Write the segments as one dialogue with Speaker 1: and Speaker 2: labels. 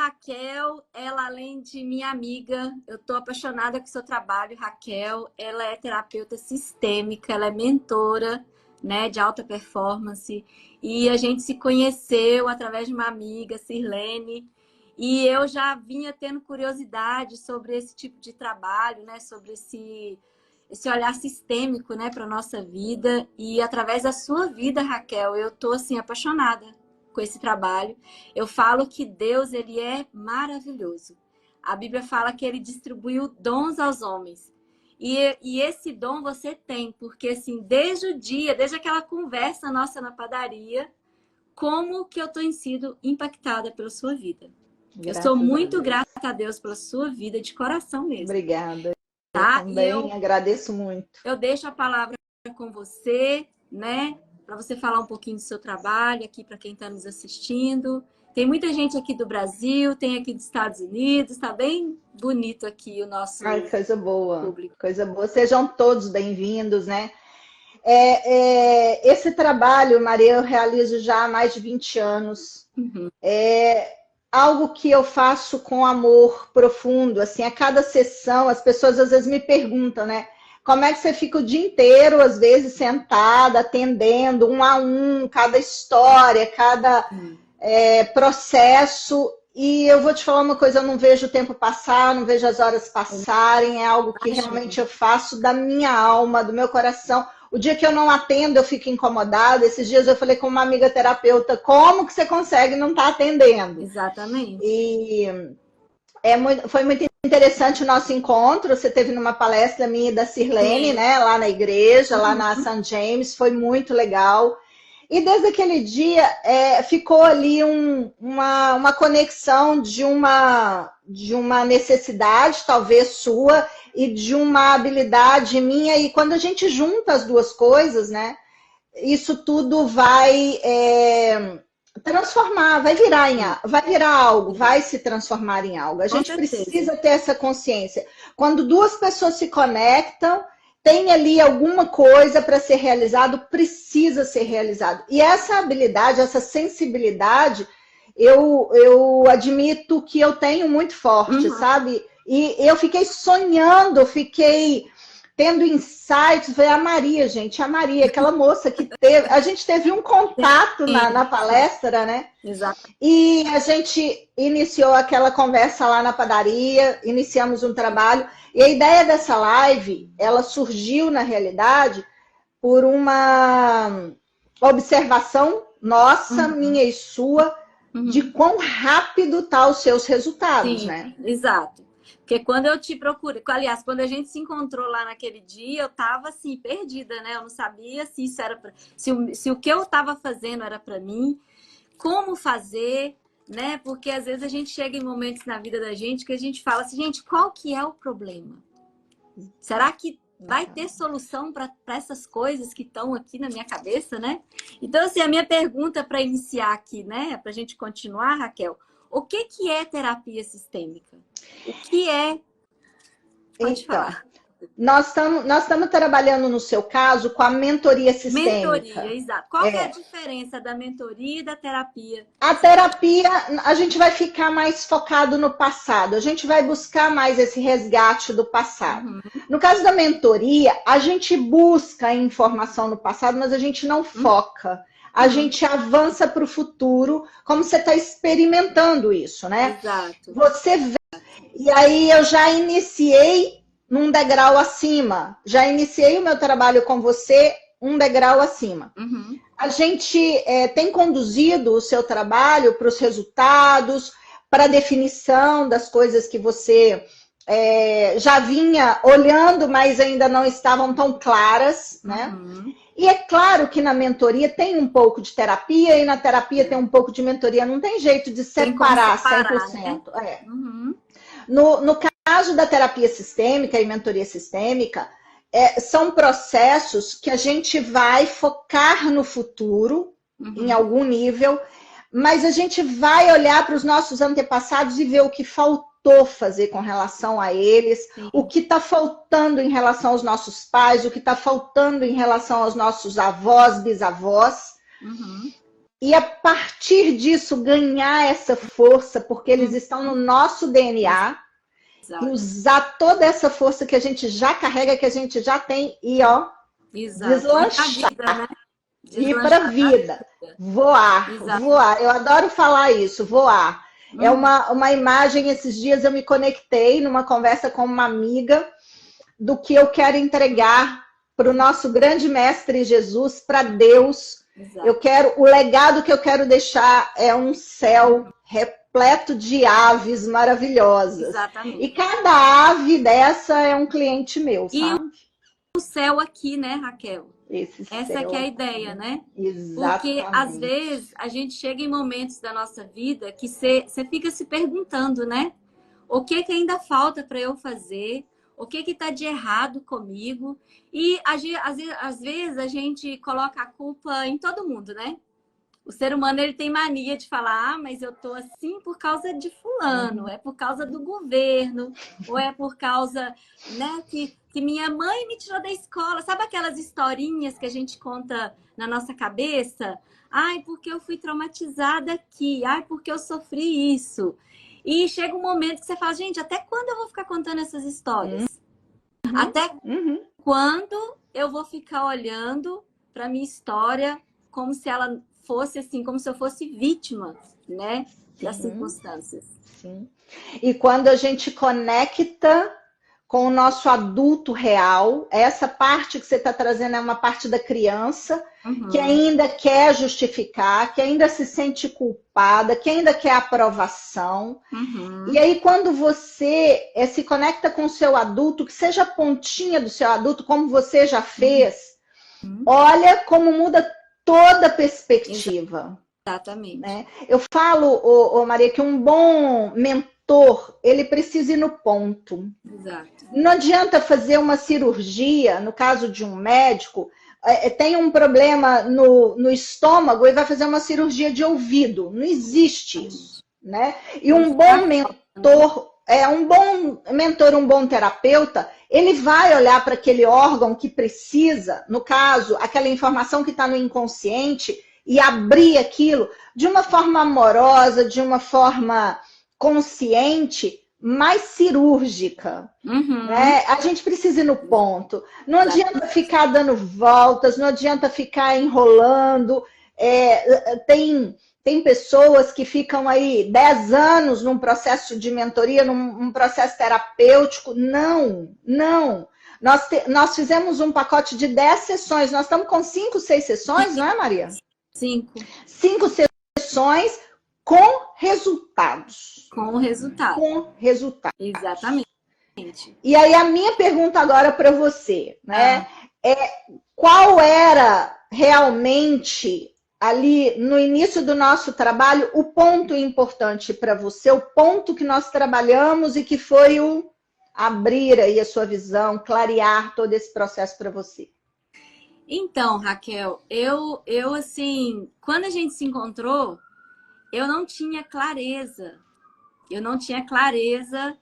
Speaker 1: Raquel, ela além de minha amiga, eu estou apaixonada com o seu trabalho, Raquel. Ela é terapeuta sistêmica, ela é mentora, né, de alta performance. E a gente se conheceu através de uma amiga, Sirlene. E eu já vinha tendo curiosidade sobre esse tipo de trabalho, né, sobre esse olhar sistêmico, né, para a nossa vida. E através da sua vida, Raquel, eu estou assim apaixonada com esse trabalho. Eu falo que Deus, ele é maravilhoso. A Bíblia fala que ele distribuiu dons aos homens. E esse dom você tem, porque assim, desde aquela conversa nossa na padaria, como que eu tenho sido impactada pela sua vida. Eu sou muito grata a Deus pela sua vida, de coração mesmo.
Speaker 2: Obrigada.
Speaker 1: Tá?
Speaker 2: Eu também agradeço muito.
Speaker 1: Eu deixo a palavra com você, né? Para você falar um pouquinho do seu trabalho aqui para quem está nos assistindo. Tem muita gente aqui do Brasil, tem aqui dos Estados Unidos, está bem bonito aqui o nosso
Speaker 2: coisa boa,
Speaker 1: público.
Speaker 2: Coisa boa. Sejam todos bem-vindos, né? Esse trabalho, Maria, eu realizo já há mais de 20 anos.
Speaker 1: Uhum.
Speaker 2: É algo que eu faço com amor profundo. Assim, a cada sessão, as pessoas às vezes me perguntam, né? Como é que você fica o dia inteiro, às vezes, sentada, atendendo um a um, cada história, cada processo. E eu vou te falar uma coisa, eu não vejo o tempo passar, não vejo as horas passarem, é algo que realmente eu faço da minha alma, do meu coração. O dia que eu não atendo, eu fico incomodada. Esses dias eu falei com uma amiga terapeuta, como que você consegue não estar atendendo?
Speaker 1: Exatamente.
Speaker 2: E foi muito interessante o nosso encontro. Você teve numa palestra minha e da Sirlene, né? Lá na igreja, lá na St. James, foi muito legal. E desde aquele dia ficou ali uma conexão de uma necessidade, talvez sua, e de uma habilidade minha. E quando a gente junta as duas coisas, né? Isso tudo vai transformar, vai virar algo, vai se transformar em algo. A gente precisa ter essa consciência. Quando duas pessoas se conectam, tem ali alguma coisa para ser realizado, precisa ser realizado. E essa habilidade, essa sensibilidade, eu admito que eu tenho muito forte, sabe? E eu fiquei sonhando, fiquei tendo insights. Foi a Maria, gente, a Maria, aquela moça que teve... A gente teve um contato na palestra, né?
Speaker 1: Exato.
Speaker 2: E a gente iniciou aquela conversa lá na padaria, iniciamos um trabalho. E a ideia dessa live, ela surgiu, na realidade, por uma observação nossa, minha e sua, de quão rápido tá os seus resultados, né?
Speaker 1: Exato. Porque quando eu te procurei, aliás, quando a gente se encontrou lá naquele dia, eu tava assim, perdida, né? Eu não sabia se isso era se o que eu tava fazendo era para mim, como fazer, né? Porque às vezes a gente chega em momentos na vida da gente que a gente fala assim, gente, qual que é o problema? Será que vai ter solução para essas coisas que estão aqui na minha cabeça, né? Então, assim, a minha pergunta para iniciar aqui, né? Para a gente continuar, Raquel, o que é terapia sistêmica? O que é? Pode falar.
Speaker 2: Nós estamos trabalhando, no seu caso, com a mentoria sistêmica.
Speaker 1: Mentoria, exato. Qual que é a diferença da mentoria e da terapia?
Speaker 2: A terapia, a gente vai ficar mais focado no passado. A gente vai buscar mais esse resgate do passado. No caso da mentoria, a gente busca a informação no passado, mas a gente não foca. A gente avança para o futuro, como você está experimentando isso, né?
Speaker 1: Exato.
Speaker 2: Você vê. E aí eu já iniciei num degrau acima. Já iniciei o meu trabalho com você um degrau acima. A gente tem conduzido o seu trabalho para os resultados, para a definição das coisas que você já vinha olhando, mas ainda não estavam tão claras, né? E é claro que na mentoria tem um pouco de terapia e na terapia tem um pouco de mentoria. Não tem jeito de separar 100%. Né? No caso da terapia sistêmica e mentoria sistêmica, são processos que a gente vai focar no futuro, em algum nível, mas a gente vai olhar para os nossos antepassados e ver o que faltou fazer com relação a eles, o que está faltando em relação aos nossos pais, o que está faltando em relação aos nossos avós, bisavós. e a partir disso ganhar essa força, porque eles estão no nosso DNA,
Speaker 1: Exato.
Speaker 2: e usar toda essa força que a gente já carrega, que a gente já tem, e ó, deslanchar. Ir para a vida. Voar,
Speaker 1: Exato.
Speaker 2: voar. Eu adoro falar isso, voar. É uma imagem, esses dias eu me conectei numa conversa com uma amiga do que eu quero entregar para o nosso grande mestre Jesus, para Deus. Exato. Eu quero, o legado que eu quero deixar é um céu repleto de aves maravilhosas.
Speaker 1: Exatamente.
Speaker 2: E cada ave dessa é um cliente meu, sabe?
Speaker 1: E o céu aqui, né, Raquel? Essa que é a ideia, né?
Speaker 2: Exatamente.
Speaker 1: Porque às vezes a gente chega em momentos da nossa vida que você fica se perguntando, né? O que ainda falta para eu fazer? O que está de errado comigo? E às vezes a gente coloca a culpa em todo mundo, né? O ser humano, ele tem mania de falar, ah, mas eu tô assim por causa de fulano, é por causa do governo, ou é por causa, né, que minha mãe me tirou da escola. Sabe aquelas historinhas que a gente conta na nossa cabeça? Ai, porque eu fui traumatizada aqui, ai, porque eu sofri isso. E chega um momento que você fala, gente, até quando eu vou ficar contando essas histórias? Até quando eu vou ficar olhando para minha história como se ela fosse assim, como se eu fosse vítima, né, das circunstâncias.
Speaker 2: Sim. E quando a gente conecta com o nosso adulto real, essa parte que você está trazendo é uma parte da criança que ainda quer justificar, que ainda se sente culpada, que ainda quer aprovação. E aí quando você se conecta com o seu adulto, que seja a pontinha do seu adulto, como você já fez, olha como muda toda a perspectiva.
Speaker 1: Exatamente.
Speaker 2: Né? Eu falo, Maria, que um bom mentor, ele precisa ir no ponto.
Speaker 1: Exato.
Speaker 2: Não adianta fazer uma cirurgia, no caso de um médico, tem um problema no estômago e vai fazer uma cirurgia de ouvido. Não existe isso. Né? E um bom mentor, um bom terapeuta, ele vai olhar para aquele órgão que precisa, no caso, aquela informação que está no inconsciente, e abrir aquilo de uma forma amorosa, de uma forma consciente, mais cirúrgica. Né? A gente precisa ir no ponto. Não adianta ficar dando voltas, não adianta ficar enrolando. Tem pessoas que ficam aí 10 anos num processo de mentoria, num processo terapêutico. Não. Nós fizemos um pacote de 10 sessões. Nós estamos com 5, 6 sessões, não é, Maria? 5 sessões com resultados.
Speaker 1: Com resultado.
Speaker 2: Com resultado.
Speaker 1: Exatamente.
Speaker 2: E aí a minha pergunta agora para você, né? Qual era realmente ali no início do nosso trabalho o ponto importante para você, o ponto que nós trabalhamos e que foi o abrir aí a sua visão, clarear todo esse processo para você?
Speaker 1: Então, Raquel, eu assim, quando a gente se encontrou, eu não tinha clareza. Eu não tinha clareza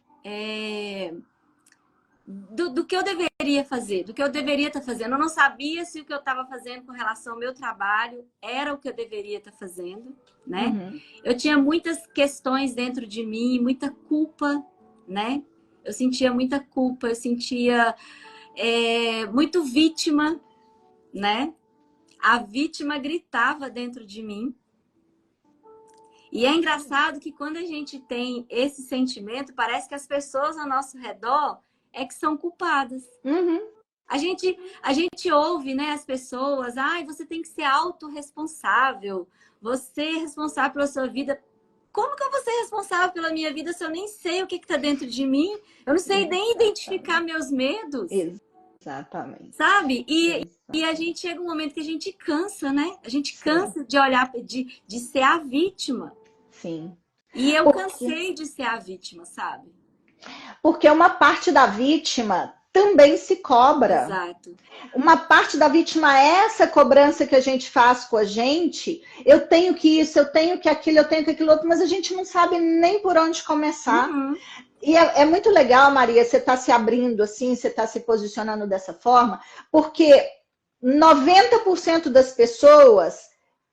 Speaker 1: do que eu deveria fazer, do que eu deveria estar fazendo. Eu não sabia se o que eu estava fazendo com relação ao meu trabalho era o que eu deveria estar fazendo, né? Eu tinha muitas questões dentro de mim, muita culpa, né? Eu sentia muita culpa, eu sentia muito vítima, né? A vítima gritava dentro de mim. E é engraçado que quando a gente tem esse sentimento, parece que as pessoas ao nosso redor que são culpadas. A gente ouve, né, as pessoas, você tem que ser autorresponsável, você é responsável pela sua vida. Como que eu vou ser responsável pela minha vida se eu nem sei o que está dentro de mim? Eu não sei nem identificar meus medos.
Speaker 2: Exatamente.
Speaker 1: Sabe? E a gente chega um momento que a gente cansa, né? A gente cansa de olhar, de ser a vítima.
Speaker 2: Sim.
Speaker 1: E eu cansei de ser a vítima, sabe?
Speaker 2: Porque uma parte da vítima também se cobra.
Speaker 1: Exato.
Speaker 2: Uma parte da vítima é essa cobrança que a gente faz com a gente. Eu tenho que isso, eu tenho que aquilo, eu tenho que aquilo outro, mas a gente não sabe nem por onde começar. E é muito legal, Maria, você está se abrindo assim, você está se posicionando dessa forma, porque 90% das pessoas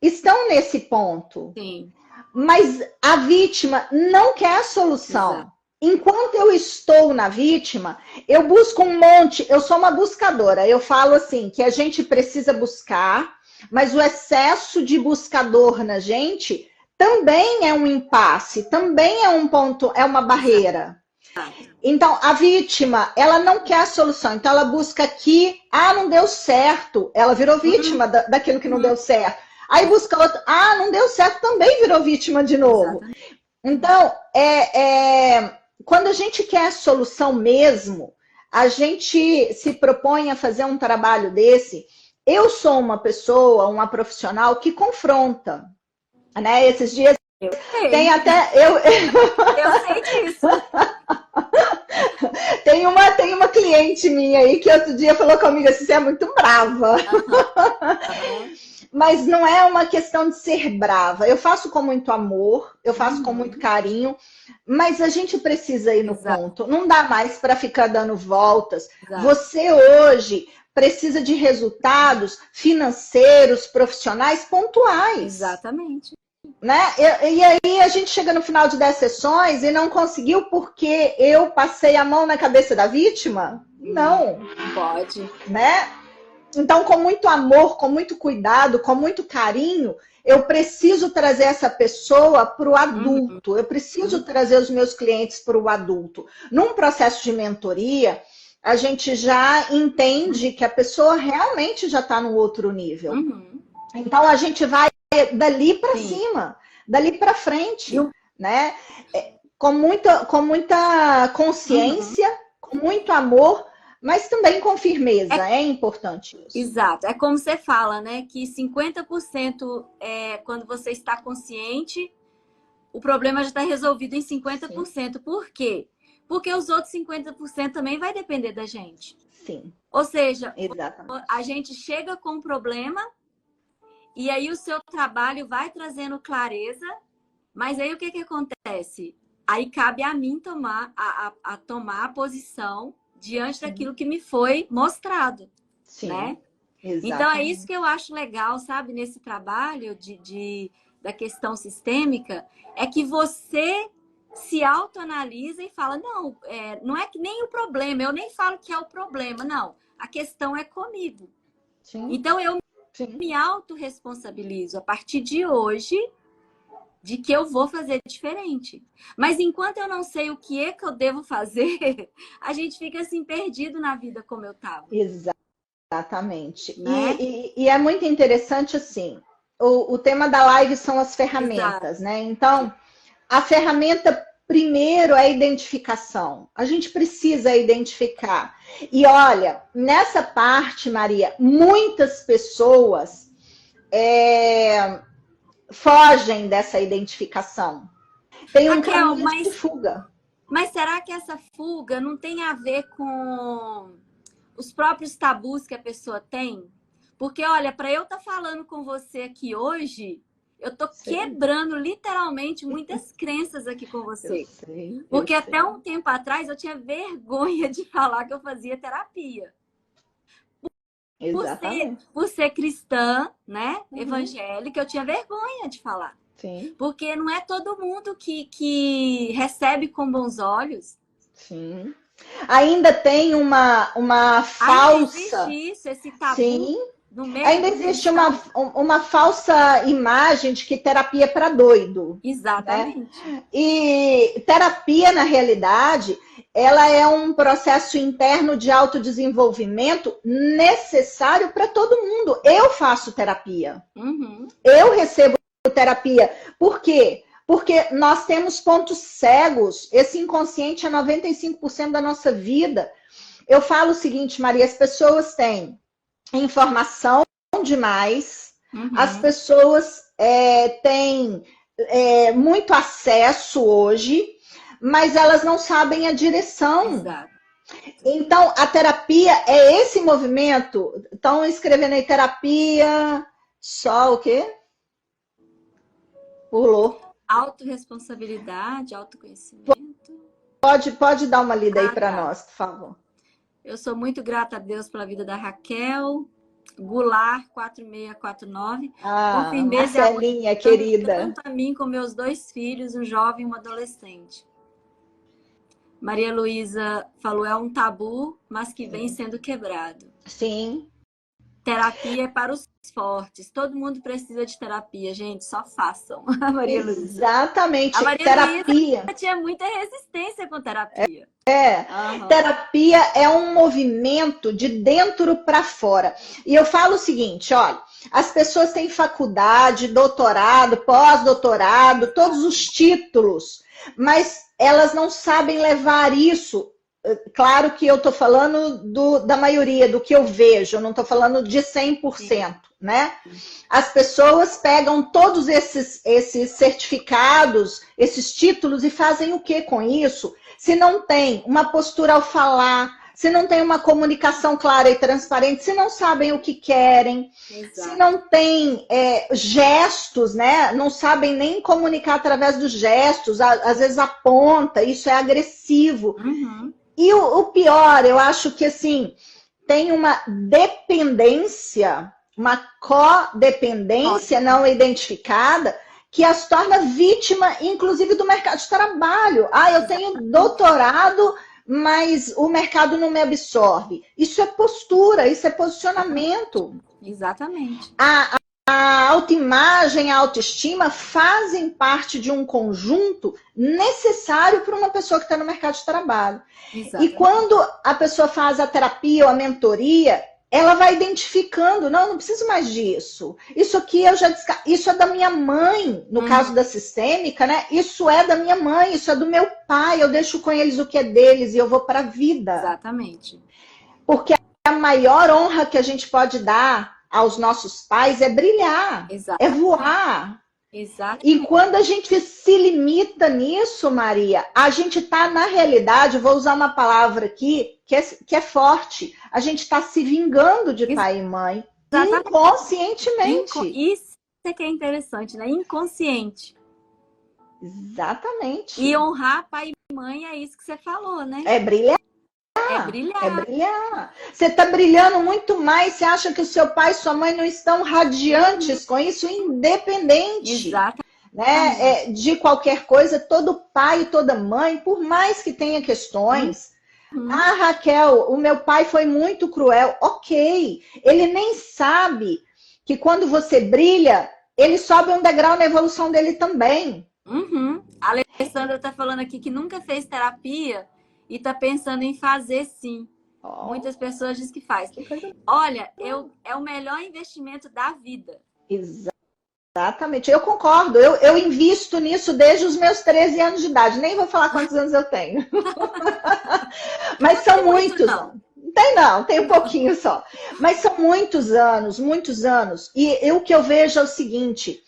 Speaker 2: estão nesse ponto.
Speaker 1: Sim.
Speaker 2: Mas a vítima não quer a solução. Exato. Enquanto eu estou na vítima, eu busco um monte, eu sou uma buscadora. Eu falo assim, que a gente precisa buscar, mas o excesso de buscador na gente também é um impasse, também é um ponto, é uma barreira. Então, a vítima, ela não quer a solução. Então, ela busca aqui, não deu certo. Ela virou vítima daquilo que não deu certo. Aí busca outro, não deu certo, também virou vítima de novo. Exatamente. Então, quando a gente quer a solução mesmo, a gente se propõe a fazer um trabalho desse. Eu sou uma pessoa, uma profissional que confronta, né? Esses dias tem até eu
Speaker 1: sei disso.
Speaker 2: Tem uma cliente minha aí que outro dia falou comigo assim, você é muito brava. Mas não é uma questão de ser brava. Eu faço com muito amor, eu faço com muito carinho, mas a gente precisa ir no ponto. Não dá mais para ficar dando voltas. Você hoje precisa de resultados financeiros, profissionais pontuais.
Speaker 1: Exatamente.
Speaker 2: Né? E aí a gente chega no final de 10 sessões e não conseguiu porque eu passei a mão na cabeça da vítima? Não.
Speaker 1: Pode.
Speaker 2: Né? Então, com muito amor, com muito cuidado, com muito carinho, eu preciso trazer essa pessoa para o adulto. Eu preciso trazer os meus clientes para o adulto. Num processo de mentoria, a gente já entende que a pessoa realmente já está num outro nível. Então, a gente vai dali para cima, dali para frente, né? Com muita consciência, com muito amor, mas também com firmeza, é importante isso.
Speaker 1: Exato, é como você fala, né? Que 50% é quando você está consciente, o problema já está resolvido em 50%. Sim. Por quê? Porque os outros 50% também vai depender da gente.
Speaker 2: Sim.
Speaker 1: Ou seja,
Speaker 2: exatamente.
Speaker 1: A gente chega com um problema e aí o seu trabalho vai trazendo clareza, mas aí o que acontece? Aí cabe a mim tomar a posição diante daquilo que me foi mostrado. Sim, né? Exatamente. Então, é isso que eu acho legal, sabe, nesse trabalho da questão sistêmica, é que você se autoanalisa e fala, não, não é que nem o problema, eu nem falo que é o problema, não. A questão é comigo. Sim. Então, eu me autorresponsabilizo a partir de hoje de que eu vou fazer diferente. Mas enquanto eu não sei o que é que eu devo fazer, a gente fica assim perdido na vida como eu estava.
Speaker 2: Exatamente. Né? E é muito interessante assim, o tema da live são as ferramentas, né? Então, a ferramenta primeiro é a identificação. A gente precisa identificar. E olha, nessa parte, Maria, muitas pessoas fogem dessa identificação. Tem um caminho de fuga.
Speaker 1: Mas será que essa fuga não tem a ver com os próprios tabus que a pessoa tem? Porque, olha, para eu estar falando com você aqui hoje, eu estou quebrando literalmente muitas crenças aqui com você. Porque até um tempo atrás eu tinha vergonha de falar que eu fazia terapia. Por ser cristã, né? Evangélica, eu tinha vergonha de falar. Sim. Porque não é todo mundo que recebe com bons olhos.
Speaker 2: Sim. Ainda tem uma falsa...
Speaker 1: Ainda existe isso, esse tabu.
Speaker 2: Sim. No meio ainda existe uma falsa imagem de que terapia é para doido.
Speaker 1: Exatamente.
Speaker 2: Né? E terapia, na realidade, ela é um processo interno de autodesenvolvimento necessário para todo mundo. Eu faço terapia. Eu recebo terapia. Por quê? Porque nós temos pontos cegos. Esse inconsciente é 95% da nossa vida. Eu falo o seguinte, Maria, as pessoas têm informação demais, as pessoas têm muito acesso hoje, mas elas não sabem a direção.
Speaker 1: Exato.
Speaker 2: Então, a terapia é esse movimento. Estão escrevendo aí terapia, só o quê? Pulou.
Speaker 1: Autorresponsabilidade, autoconhecimento.
Speaker 2: Pode dar uma lida aí para nós, por favor.
Speaker 1: Eu sou muito grata a Deus pela vida da Raquel, Goulart 4649.
Speaker 2: Ah,
Speaker 1: Com firmeza
Speaker 2: Marcelinha, querida.
Speaker 1: Tanto a mim como meus 2 filhos, um jovem e um adolescente. Maria Luísa falou, é um tabu, mas que vem sendo quebrado.
Speaker 2: Sim.
Speaker 1: Terapia é para os fortes. Todo mundo precisa de terapia, gente. Só façam. A Maria Luísa.
Speaker 2: Exatamente.
Speaker 1: A Maria
Speaker 2: terapia.
Speaker 1: Luísa tinha muita resistência com terapia.
Speaker 2: Terapia é um movimento de dentro para fora. E eu falo o seguinte, olha, as pessoas têm faculdade, doutorado, pós-doutorado, todos os títulos, mas elas não sabem levar isso. Claro que eu estou falando da maioria, do que eu vejo, eu não estou falando de 100%, né? As pessoas pegam todos esses certificados, esses títulos e fazem o que com isso? Se não tem uma postura ao falar, se não tem uma comunicação clara e transparente, se não sabem o que querem, se não tem gestos, né? Não sabem nem comunicar através dos gestos, às vezes aponta, isso é agressivo. E o pior, eu acho que assim, tem uma dependência, uma codependência não identificada, que as torna vítima, inclusive, do mercado de trabalho. Eu tenho doutorado, mas o mercado não me absorve. Isso é postura, isso é posicionamento.
Speaker 1: Exatamente.
Speaker 2: A autoimagem, a autoestima fazem parte de um conjunto necessário para uma pessoa que está no mercado de trabalho. Exatamente. E quando a pessoa faz a terapia ou a mentoria, ela vai identificando, não preciso mais disso. Isso aqui isso é da minha mãe, no caso da sistêmica, né? Isso é da minha mãe, isso é do meu pai, eu deixo com eles o que é deles e eu vou para a vida.
Speaker 1: Exatamente.
Speaker 2: Porque a maior honra que a gente pode dar aos nossos pais é brilhar, é voar.
Speaker 1: Exato.
Speaker 2: E quando a gente se limita nisso, Maria, a gente está, na realidade, vou usar uma palavra aqui que é forte, a gente está se vingando de pai e mãe, inconscientemente.
Speaker 1: Isso é que é interessante, né? Inconsciente.
Speaker 2: Exatamente.
Speaker 1: E honrar pai e mãe é isso que você falou, né?
Speaker 2: É brilhar. É brilhar. Você está brilhando muito mais. Você acha que o seu pai e sua mãe não estão radiantes com isso, independente, né? De qualquer coisa. Todo pai e toda mãe, por mais que tenha questões. Raquel, o meu pai foi muito cruel. Ok. Ele nem sabe que quando você brilha, ele sobe um degrau na evolução dele também.
Speaker 1: A Alessandra está falando aqui que nunca fez terapia e tá pensando em fazer sim. Muitas pessoas dizem que faz. Olha, é o melhor investimento da vida.
Speaker 2: Exatamente. Eu concordo. Eu invisto nisso desde os meus 13 anos de idade. Nem vou falar quantos anos eu tenho. Mas são muitos. Tem um pouquinho só. Mas são muitos anos, muitos anos. E o que eu vejo é o seguinte.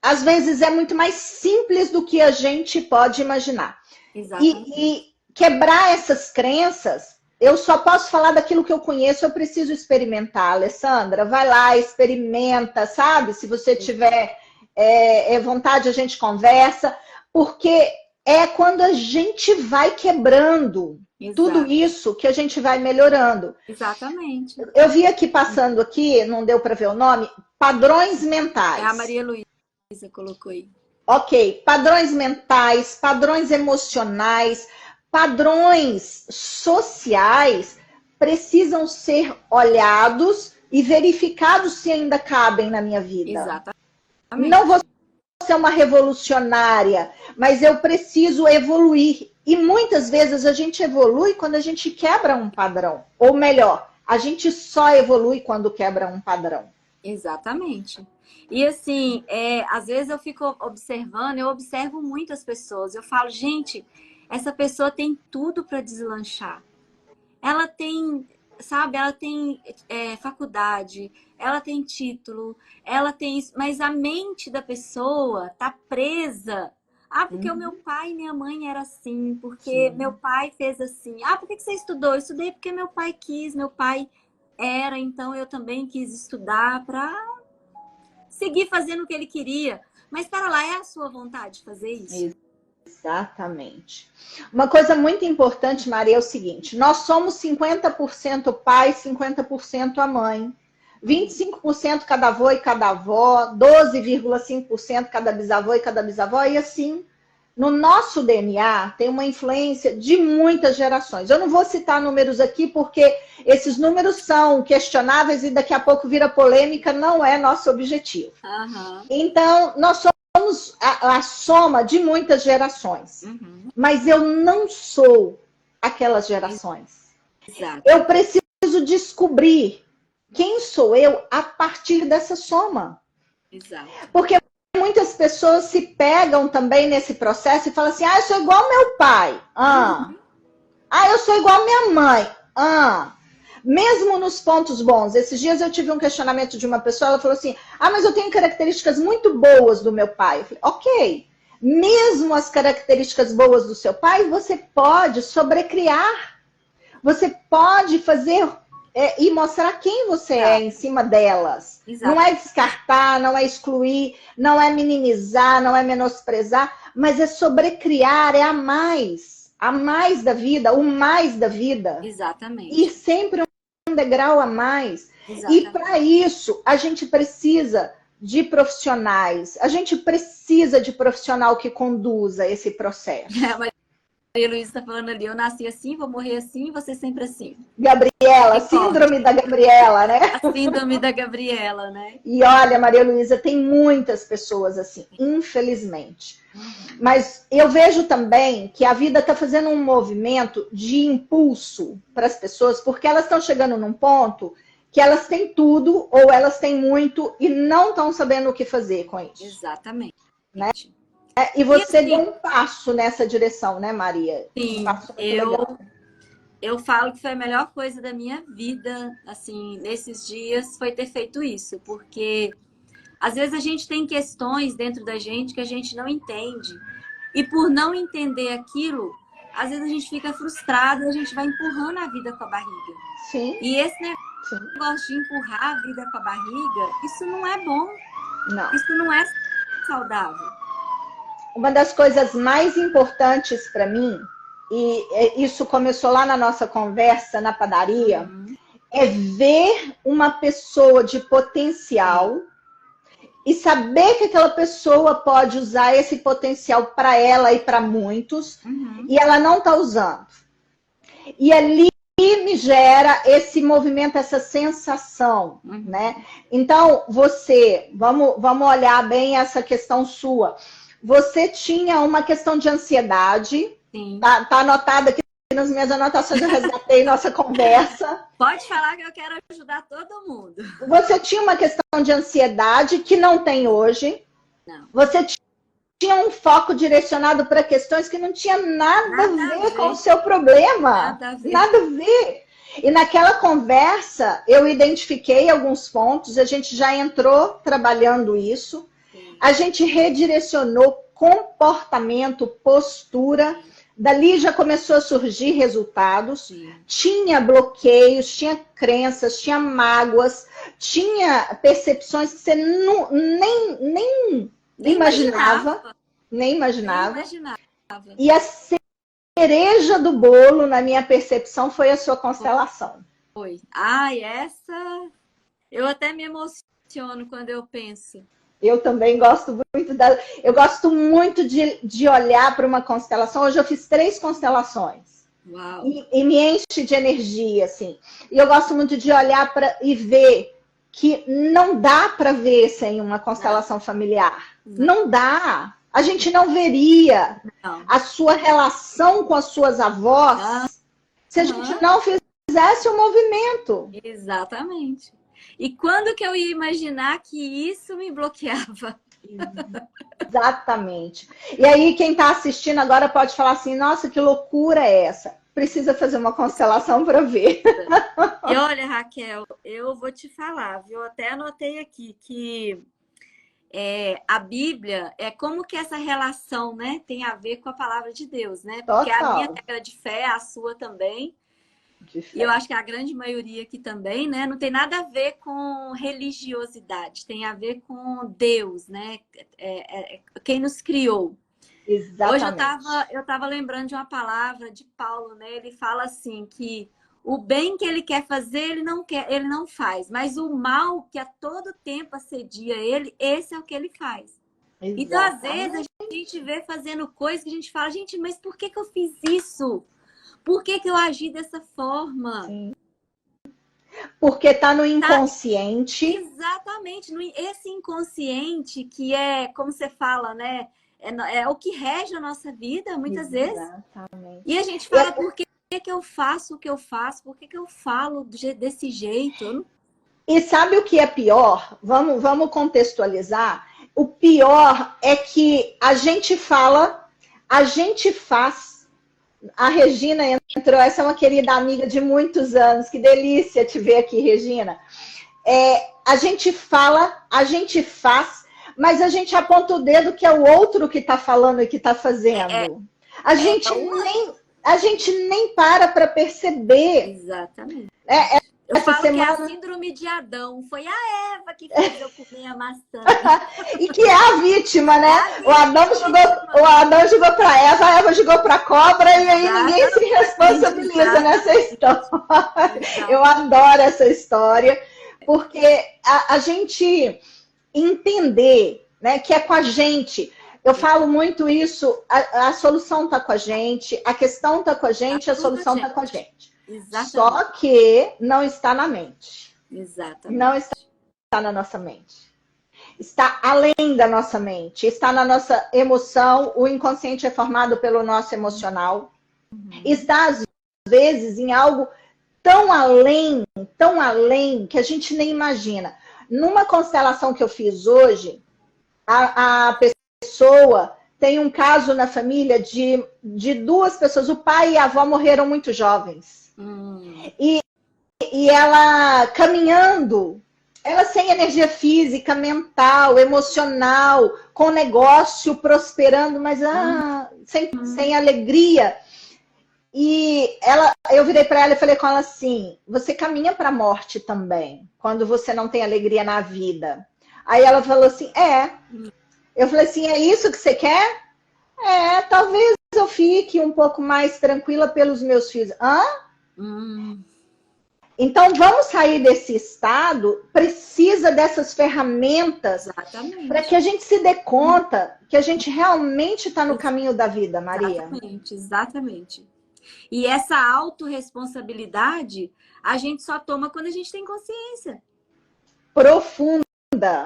Speaker 2: Às vezes é muito mais simples do que a gente pode imaginar.
Speaker 1: Exatamente.
Speaker 2: E quebrar essas crenças, eu só posso falar daquilo que eu conheço, eu preciso experimentar, Alessandra. Vai lá, experimenta, sabe? Se você tiver vontade, a gente conversa, porque é quando a gente vai quebrando tudo isso que a gente vai melhorando.
Speaker 1: Exatamente.
Speaker 2: Eu vi aqui, passando aqui, não deu para ver o nome, padrões mentais.
Speaker 1: A Maria Luísa colocou aí.
Speaker 2: Ok, padrões mentais, padrões emocionais, padrões sociais precisam ser olhados e verificados se ainda cabem na minha vida.
Speaker 1: Exatamente.
Speaker 2: Não vou ser uma revolucionária, mas eu preciso evoluir. E muitas vezes a gente evolui quando a gente quebra um padrão. Ou melhor, a gente só evolui quando quebra um padrão.
Speaker 1: Exatamente. E assim, às vezes eu fico observando, eu observo muitas pessoas. Eu falo, gente, essa pessoa tem tudo para deslanchar. Ela tem, sabe, ela tem faculdade, ela tem título, ela tem isso, mas a mente da pessoa tá presa. Porque o meu pai e minha mãe era assim, porque meu pai fez assim. Por que você estudou? Eu estudei porque meu pai quis, meu pai era, então eu também quis estudar para seguir fazendo o que ele queria. Mas espera lá, é a sua vontade de fazer isso?
Speaker 2: Exatamente. Uma coisa muito importante, Maria, é o seguinte: nós somos 50% pai, 50% a mãe. 25% cada avô e cada avó, 12,5% cada bisavô e cada bisavó, e assim, no nosso DNA tem uma influência de muitas gerações. Eu não vou citar números aqui porque esses números são questionáveis e daqui a pouco vira polêmica, não é nosso objetivo. Então, nós somos a soma de muitas gerações, mas eu não sou aquelas gerações.
Speaker 1: Exato.
Speaker 2: Eu preciso descobrir quem sou eu a partir dessa soma.
Speaker 1: Exato.
Speaker 2: Porque muitas pessoas se pegam também nesse processo e falam assim, eu sou igual ao meu pai. Eu sou igual à minha mãe. Mesmo nos pontos bons. Esses dias eu tive um questionamento de uma pessoa, ela falou assim, mas eu tenho características muito boas do meu pai. Eu falei, ok. Mesmo as características boas do seu pai, você pode sobrecriar. Você pode fazer e mostrar quem você é em cima delas. Exato. Não é descartar, não é excluir, não é minimizar, não é menosprezar, mas é sobrecriar, é a mais da vida, o mais da vida.
Speaker 1: Exatamente.
Speaker 2: E sempre um degrau a mais. Exatamente. E para isso, a gente precisa de profissionais, a gente precisa de profissional que conduza esse processo.
Speaker 1: Maria Luísa está falando ali, eu nasci assim, vou morrer assim, vou ser sempre assim.
Speaker 2: Gabriela, síndrome da Gabriela, né?
Speaker 1: A síndrome da Gabriela, né?
Speaker 2: E olha, Maria Luísa, tem muitas pessoas assim, infelizmente. Mas eu vejo também que a vida está fazendo um movimento de impulso para as pessoas, porque elas estão chegando num ponto que elas têm tudo ou elas têm muito e não estão sabendo o que fazer com isso.
Speaker 1: Exatamente.
Speaker 2: Né? E você deu um passo nessa direção, né, Maria?
Speaker 1: Sim, eu falo que foi a melhor coisa da minha vida, assim, nesses dias, foi ter feito isso, porque às vezes a gente tem questões dentro da gente que a gente não entende, e por não entender aquilo, às vezes a gente fica frustrado e a gente vai empurrando a vida com a barriga.
Speaker 2: Sim.
Speaker 1: E esse negócio de empurrar a vida com a barriga, isso não é bom.
Speaker 2: Não.
Speaker 1: Isso não é saudável.
Speaker 2: Uma das coisas mais importantes para mim, e isso começou lá na nossa conversa na padaria, é ver uma pessoa de potencial e saber que aquela pessoa pode usar esse potencial para ela e para muitos, e ela não está usando. E ali me gera esse movimento, essa sensação, né? Então, vamos olhar bem essa questão sua. Você tinha uma questão de ansiedade, tá anotado aqui nas minhas anotações, eu resgatei nossa conversa.
Speaker 1: Pode falar que eu quero ajudar todo mundo.
Speaker 2: Você tinha uma questão de ansiedade que não tem hoje.
Speaker 1: Não.
Speaker 2: Você tinha um foco direcionado para questões que não tinha nada a ver com o seu problema. Nada a ver. E naquela conversa, eu identifiquei alguns pontos, a gente já entrou trabalhando isso. A gente redirecionou comportamento, postura. Dali já começou a surgir resultados. Tinha bloqueios, tinha crenças, tinha mágoas, tinha percepções que você nem imaginava. Nem imaginava. E a cereja do bolo, na minha percepção, foi a sua constelação.
Speaker 1: Foi. Essa... Eu até me emociono quando eu penso.
Speaker 2: Eu também gosto muito dela. Eu gosto muito de olhar para uma constelação. Hoje eu fiz 3 constelações.
Speaker 1: Uau.
Speaker 2: E me enche de energia, assim. E eu gosto muito de olhar e ver que não dá para ver sem uma constelação familiar. Não dá. A gente não veria a sua relação com as suas avós se a gente não fizesse o movimento.
Speaker 1: Exatamente. E quando que eu ia imaginar que isso me bloqueava?
Speaker 2: Exatamente. E aí, quem está assistindo agora pode falar assim, nossa, que loucura é essa? Precisa fazer uma constelação para ver.
Speaker 1: E olha, Raquel, eu vou te falar, viu? Eu até anotei aqui que a Bíblia é como que essa relação, né, tem a ver com a palavra de Deus, né? Porque a minha regra de fé, a sua também. E eu acho que a grande maioria aqui também, né? Não tem nada a ver com religiosidade, tem a ver com Deus, né? Quem nos criou.
Speaker 2: Exatamente.
Speaker 1: Hoje eu tava lembrando de uma palavra de Paulo, né? Ele fala assim que O bem que ele quer fazer, ele não quer, ele não faz. Mas o mal que a todo tempo assedia ele, esse é o que ele faz. Exatamente. Então, às vezes, a gente vê fazendo coisas que a gente fala, gente, mas por que eu fiz isso? Por que eu agi dessa forma? Sim.
Speaker 2: Porque tá no inconsciente.
Speaker 1: Exatamente. Esse inconsciente que é, como você fala, né? É o que rege a nossa vida, muitas vezes. E a gente fala, por que eu faço o que eu faço? Por que eu falo desse jeito?
Speaker 2: E sabe o que é pior? Vamos contextualizar. O pior é que a gente fala, a gente faz. A Regina entrou, essa é uma querida amiga de muitos anos. Que delícia te ver aqui, Regina. A gente fala, a gente faz, mas a gente aponta o dedo que é o outro que está falando e que está fazendo. A gente nem para perceber.
Speaker 1: Exatamente.
Speaker 2: Eu
Speaker 1: falo semana... que é a síndrome de Adão. Foi a Eva que fez eu comer a maçã.
Speaker 2: E que é a vítima, né? O Adão jogou para a Eva jogou para a cobra, e aí ninguém se responsabiliza nessa história. Eu adoro essa história, porque a gente entender, né, que é com a gente. Eu falo muito isso, a solução está com a gente, a questão está com a gente, a solução está com a gente. Exatamente. Só que não está na mente.
Speaker 1: Exatamente.
Speaker 2: Não está na nossa mente. Está além da nossa mente. Está na nossa emoção. O inconsciente é formado pelo nosso emocional. Está, às vezes, em algo tão além, que a gente nem imagina. Numa constelação que eu fiz hoje, a pessoa tem um caso na família de duas pessoas. O pai e a avó morreram muito jovens. E ela caminhando, ela sem energia física, mental, emocional, com negócio prosperando, mas sem alegria. E eu virei para ela e falei com ela assim, você caminha para a morte também, quando você não tem alegria na vida. Aí ela falou assim, Eu falei assim, é isso que você quer? Talvez eu fique um pouco mais tranquila pelos meus filhos. Então, vamos sair desse estado, precisa dessas ferramentas para que a gente se dê conta que a gente realmente está no caminho da vida, Maria.
Speaker 1: Exatamente. E essa autorresponsabilidade a gente só toma quando a gente tem consciência.
Speaker 2: Profunda.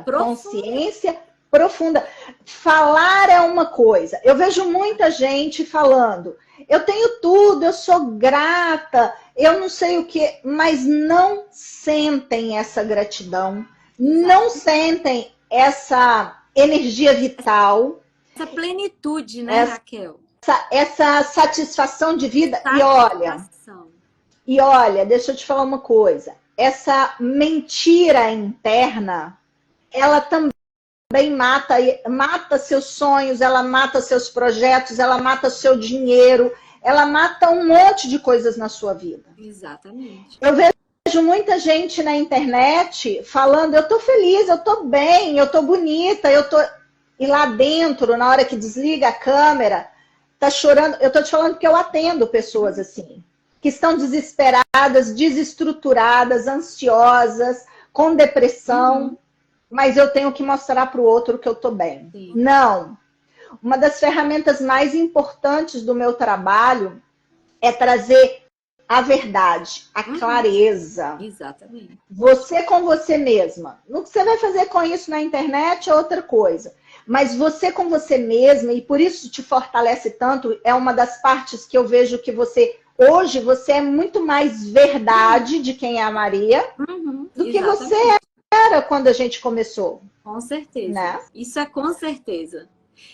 Speaker 2: Consciência profunda. Falar é uma coisa. Eu vejo muita gente falando, eu tenho tudo, eu sou grata, eu não sei o que, mas não sentem essa gratidão, não sentem essa energia vital.
Speaker 1: Essa plenitude, né, Raquel?
Speaker 2: Essa satisfação de vida. E olha, deixa eu te falar uma coisa. Essa mentira interna, ela também mata seus sonhos, ela mata seus projetos, ela mata seu dinheiro, ela mata um monte de coisas na sua vida.
Speaker 1: Exatamente.
Speaker 2: Eu vejo muita gente na internet falando, eu tô feliz, eu tô bem, eu tô bonita, E lá dentro, na hora que desliga a câmera, tá chorando. Eu tô te falando que eu atendo pessoas assim, que estão desesperadas, desestruturadas, ansiosas, com depressão. Mas eu tenho que mostrar para o outro que eu tô bem. Sim. Não. Uma das ferramentas mais importantes do meu trabalho é trazer a verdade, a clareza.
Speaker 1: Exatamente.
Speaker 2: Você com você mesma. No que você vai fazer com isso na internet é outra coisa. Mas você com você mesma, e por isso te fortalece tanto, é uma das partes que eu vejo que hoje você é muito mais verdade de quem é a Maria do que você era quando a gente começou.
Speaker 1: Com certeza.
Speaker 2: Né?
Speaker 1: Isso é com certeza.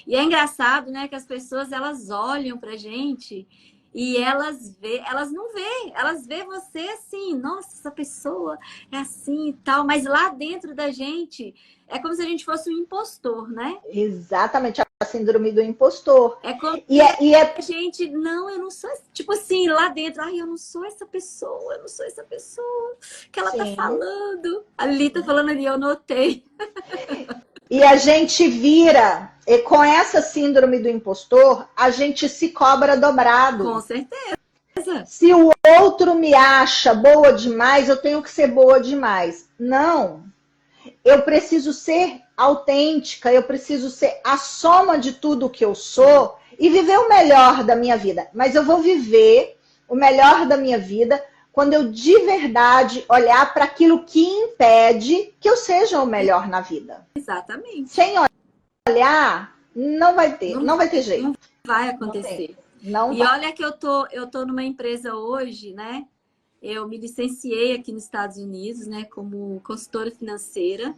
Speaker 1: E é engraçado, né, que as pessoas, elas olham pra gente e elas vê você assim, nossa, essa pessoa é assim e tal, mas lá dentro da gente é como se a gente fosse um impostor, né?
Speaker 2: Exatamente, a síndrome do impostor.
Speaker 1: É como a gente, não, eu não sou, tipo assim, lá dentro, eu não sou essa pessoa que ela tá falando. A Lili tá falando ali, eu notei.
Speaker 2: E a gente vira, e com essa síndrome do impostor, a gente se cobra dobrado.
Speaker 1: Com certeza.
Speaker 2: Se o outro me acha boa demais, eu tenho que ser boa demais. Não. Eu preciso ser autêntica, eu preciso ser a soma de tudo que eu sou e viver o melhor da minha vida. Mas eu vou viver o melhor da minha vida quando eu de verdade olhar para aquilo que impede que eu seja o melhor na vida.
Speaker 1: Exatamente.
Speaker 2: Sem olhar, não vai ter jeito.
Speaker 1: Não vai acontecer.
Speaker 2: Não
Speaker 1: e
Speaker 2: vai.
Speaker 1: Olha que eu tô numa empresa hoje, né? Eu me licenciei aqui nos Estados Unidos, né, como consultora financeira.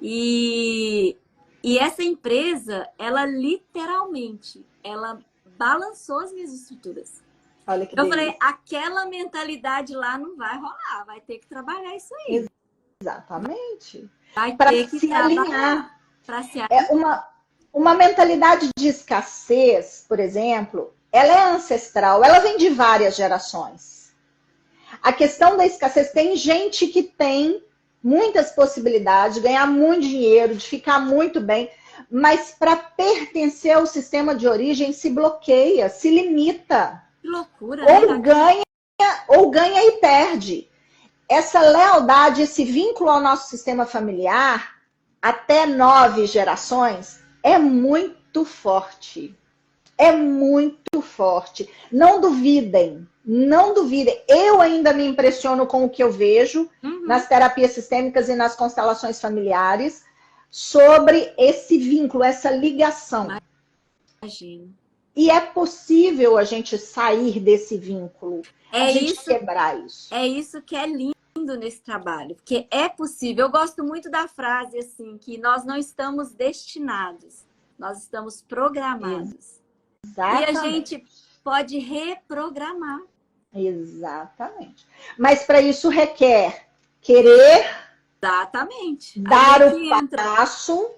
Speaker 1: E essa empresa, ela literalmente, ela balançou as minhas estruturas.
Speaker 2: Olha que
Speaker 1: eu falei, aquela mentalidade lá não vai rolar, vai ter que trabalhar isso aí.
Speaker 2: Exatamente.
Speaker 1: Vai
Speaker 2: para
Speaker 1: ter que
Speaker 2: se alinhar.
Speaker 1: Para se alinhar.
Speaker 2: Uma mentalidade de escassez, por exemplo, ela é ancestral, ela vem de várias gerações. A questão da escassez, tem gente que tem muitas possibilidades de ganhar muito dinheiro, de ficar muito bem, mas para pertencer ao sistema de origem se bloqueia, se limita.
Speaker 1: Que loucura,
Speaker 2: ou ganha e perde. Essa lealdade, esse vínculo ao nosso sistema familiar, até 9 gerações, é muito forte. É muito forte. Não duvidem. Não duvidem. Eu ainda me impressiono com o que eu vejo nas terapias sistêmicas e nas constelações familiares sobre esse vínculo, essa ligação.
Speaker 1: Imagino.
Speaker 2: E é possível a gente sair desse vínculo, a gente quebrar isso.
Speaker 1: É isso que é lindo nesse trabalho, porque é possível. Eu gosto muito da frase assim, que nós não estamos destinados, nós estamos programados.
Speaker 2: Exatamente.
Speaker 1: E a gente pode reprogramar.
Speaker 2: Exatamente. Mas para isso requer querer.
Speaker 1: Exatamente.
Speaker 2: Dar o passo.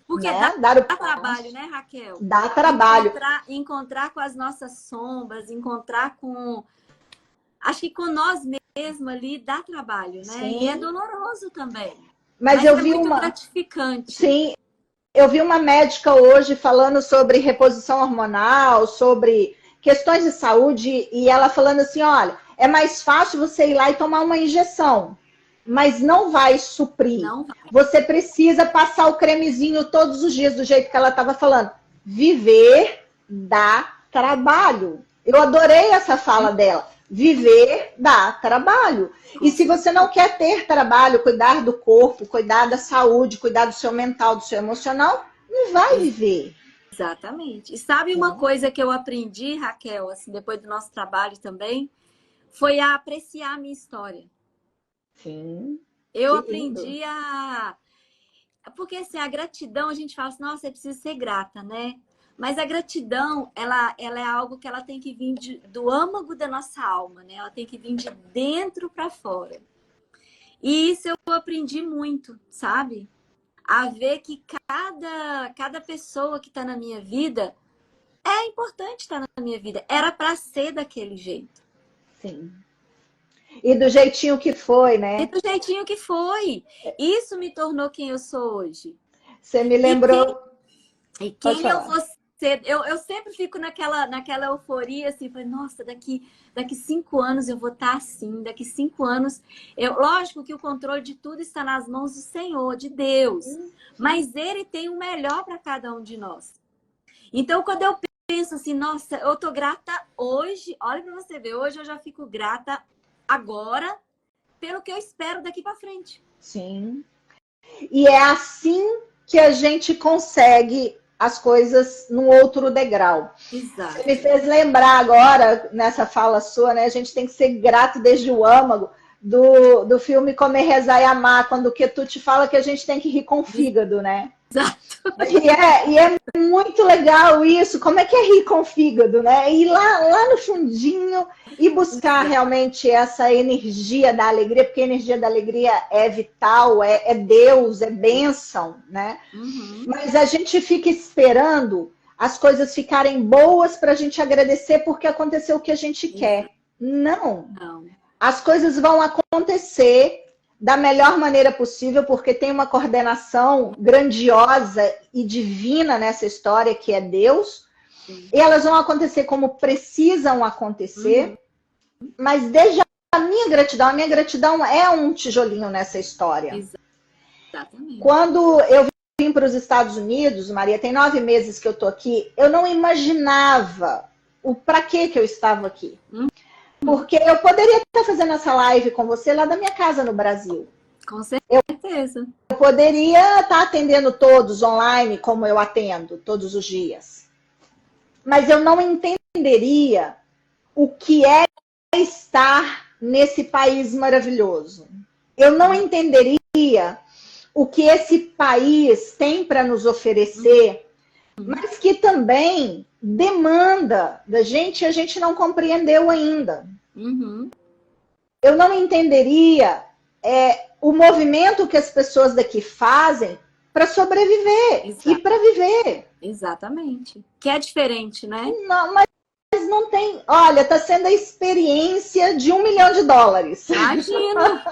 Speaker 1: Porque
Speaker 2: né?
Speaker 1: dá trabalho, né, Raquel?
Speaker 2: Dá trabalho.
Speaker 1: Encontrar com as nossas sombras, encontrar com... Acho que com nós mesmos ali dá trabalho, né?
Speaker 2: Sim.
Speaker 1: E é doloroso também.
Speaker 2: Mas eu
Speaker 1: é
Speaker 2: vi
Speaker 1: muito gratificante.
Speaker 2: Sim. Eu vi uma médica hoje falando sobre reposição hormonal, sobre questões de saúde, e ela falando assim, olha, é mais fácil você ir lá e tomar uma injeção, mas não vai suprir.
Speaker 1: Não vai.
Speaker 2: Você precisa passar o cremezinho todos os dias, do jeito que ela estava falando. Viver dá trabalho. Eu adorei essa fala dela. Viver dá trabalho. E se você não quer ter trabalho, cuidar do corpo, cuidar da saúde, cuidar do seu mental, do seu emocional, não vai viver.
Speaker 1: Exatamente. E sabe uma coisa que eu aprendi, Raquel, assim, depois do nosso trabalho também, foi a apreciar a minha história.
Speaker 2: Sim.
Speaker 1: Eu aprendi a... Porque assim, a gratidão, a gente fala assim, nossa, é preciso ser grata, né? Mas a gratidão, ela é algo que ela tem que vir do âmago da nossa alma, né? Ela tem que vir de dentro para fora. E isso eu aprendi muito, sabe? A ver que cada pessoa que está na minha vida é importante estar na minha vida. Era para ser daquele jeito.
Speaker 2: Sim. E do jeitinho que foi, né?
Speaker 1: E do jeitinho que foi. Isso me tornou quem eu sou hoje.
Speaker 2: Você me lembrou...
Speaker 1: E quem eu vou ser? Eu sempre fico naquela euforia, assim, nossa, daqui 5 anos eu vou estar assim, daqui 5 anos... Lógico que o controle de tudo está nas mãos do Senhor, de Deus. Mas Ele tem o melhor para cada um de nós. Então, quando eu penso assim, nossa, eu tô grata hoje, olha para você ver, hoje eu já fico grata agora pelo que eu espero daqui para frente.
Speaker 2: Sim. E é assim que a gente consegue as coisas num outro degrau.
Speaker 1: Exato.
Speaker 2: Você me fez lembrar agora, nessa fala sua, né? A gente tem que ser grato desde o âmago do filme Comer, Rezar e Amar, quando o Ketu te fala que a gente tem que rir com o fígado, né?
Speaker 1: Exato.
Speaker 2: E é muito legal isso. Como é que é rir com o fígado, né? Ir lá no fundinho e buscar realmente essa energia da alegria, porque a energia da alegria é vital, é Deus, é bênção, né? Mas a gente fica esperando as coisas ficarem boas para a gente agradecer porque aconteceu o que a gente quer. Não. As coisas vão acontecer da melhor maneira possível, porque tem uma coordenação grandiosa e divina nessa história, que é Deus. E elas vão acontecer como precisam acontecer. Mas desde a minha gratidão é um tijolinho nessa história.
Speaker 1: Exatamente.
Speaker 2: Quando eu vim para os Estados Unidos, Maria, tem 9 meses que eu tô aqui, eu não imaginava o para que eu estava aqui. Porque eu poderia estar fazendo essa live com você lá da minha casa no Brasil.
Speaker 1: Com certeza.
Speaker 2: Eu poderia estar atendendo todos online, como eu atendo todos os dias. Mas eu não entenderia o que é estar nesse país maravilhoso. Eu não entenderia o que esse país tem para nos oferecer, mas que também demanda da gente e a gente não compreendeu ainda. Eu não entenderia o movimento que as pessoas daqui fazem para sobreviver e para viver.
Speaker 1: Exatamente. Que é diferente, né?
Speaker 2: Não, mas não tem... Olha, está sendo a experiência de $1 milhão.
Speaker 1: Imagina!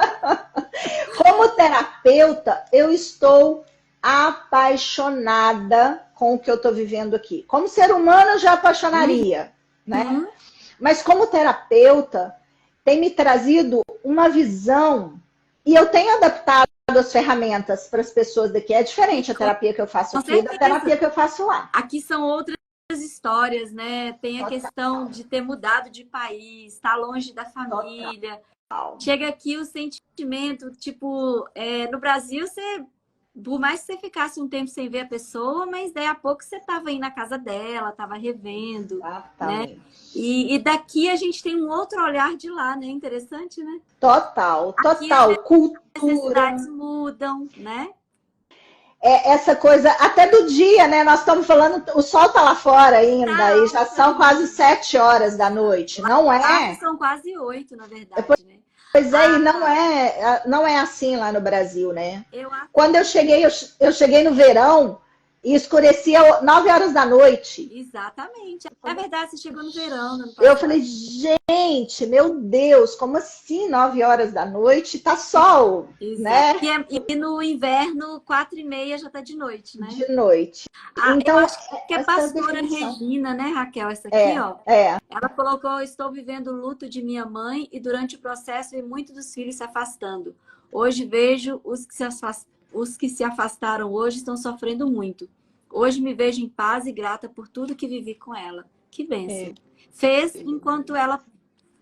Speaker 2: Como terapeuta, eu estou apaixonada com o que eu estou vivendo aqui. Como ser humano, eu já apaixonaria, né? Mas como terapeuta, tem me trazido uma visão e eu tenho adaptado as ferramentas para as pessoas daqui. É diferente a terapia que eu faço aqui da terapia que eu faço lá.
Speaker 1: Aqui são outras histórias, né? Tem a questão de ter mudado de país, estar longe da família. Chega aqui o sentimento, tipo, no Brasil, por mais que você ficasse um tempo sem ver a pessoa, mas daí a pouco você estava aí na casa dela, estava revendo, né? E daqui a gente tem um outro olhar de lá, né? Interessante, né?
Speaker 2: Total. Cultura.
Speaker 1: As necessidades mudam, né?
Speaker 2: Essa coisa, até do dia, né? Nós estamos falando, o sol tá lá fora ainda, e já são quase 7 horas da noite, não é?
Speaker 1: São quase 8, na verdade, né?
Speaker 2: Pois é, e não é assim lá no Brasil, né? Quando eu cheguei no verão e escurecia 9 horas da noite.
Speaker 1: Exatamente. É verdade, você chegou no verão.
Speaker 2: Eu falei, gente, meu Deus, como assim 9 horas da noite? Tá sol, né?
Speaker 1: E no inverno, 4h30 já tá de noite, né?
Speaker 2: De noite.
Speaker 1: Então, eu acho que é pastora Regina, né, Raquel? Essa aqui, ó. Ela colocou, estou vivendo o luto de minha mãe e durante o processo vi muitos dos filhos se afastando. Hoje vejo os que se afastaram hoje estão sofrendo muito. Hoje me vejo em paz e grata por tudo que vivi com ela. Que bênção. Fez enquanto ela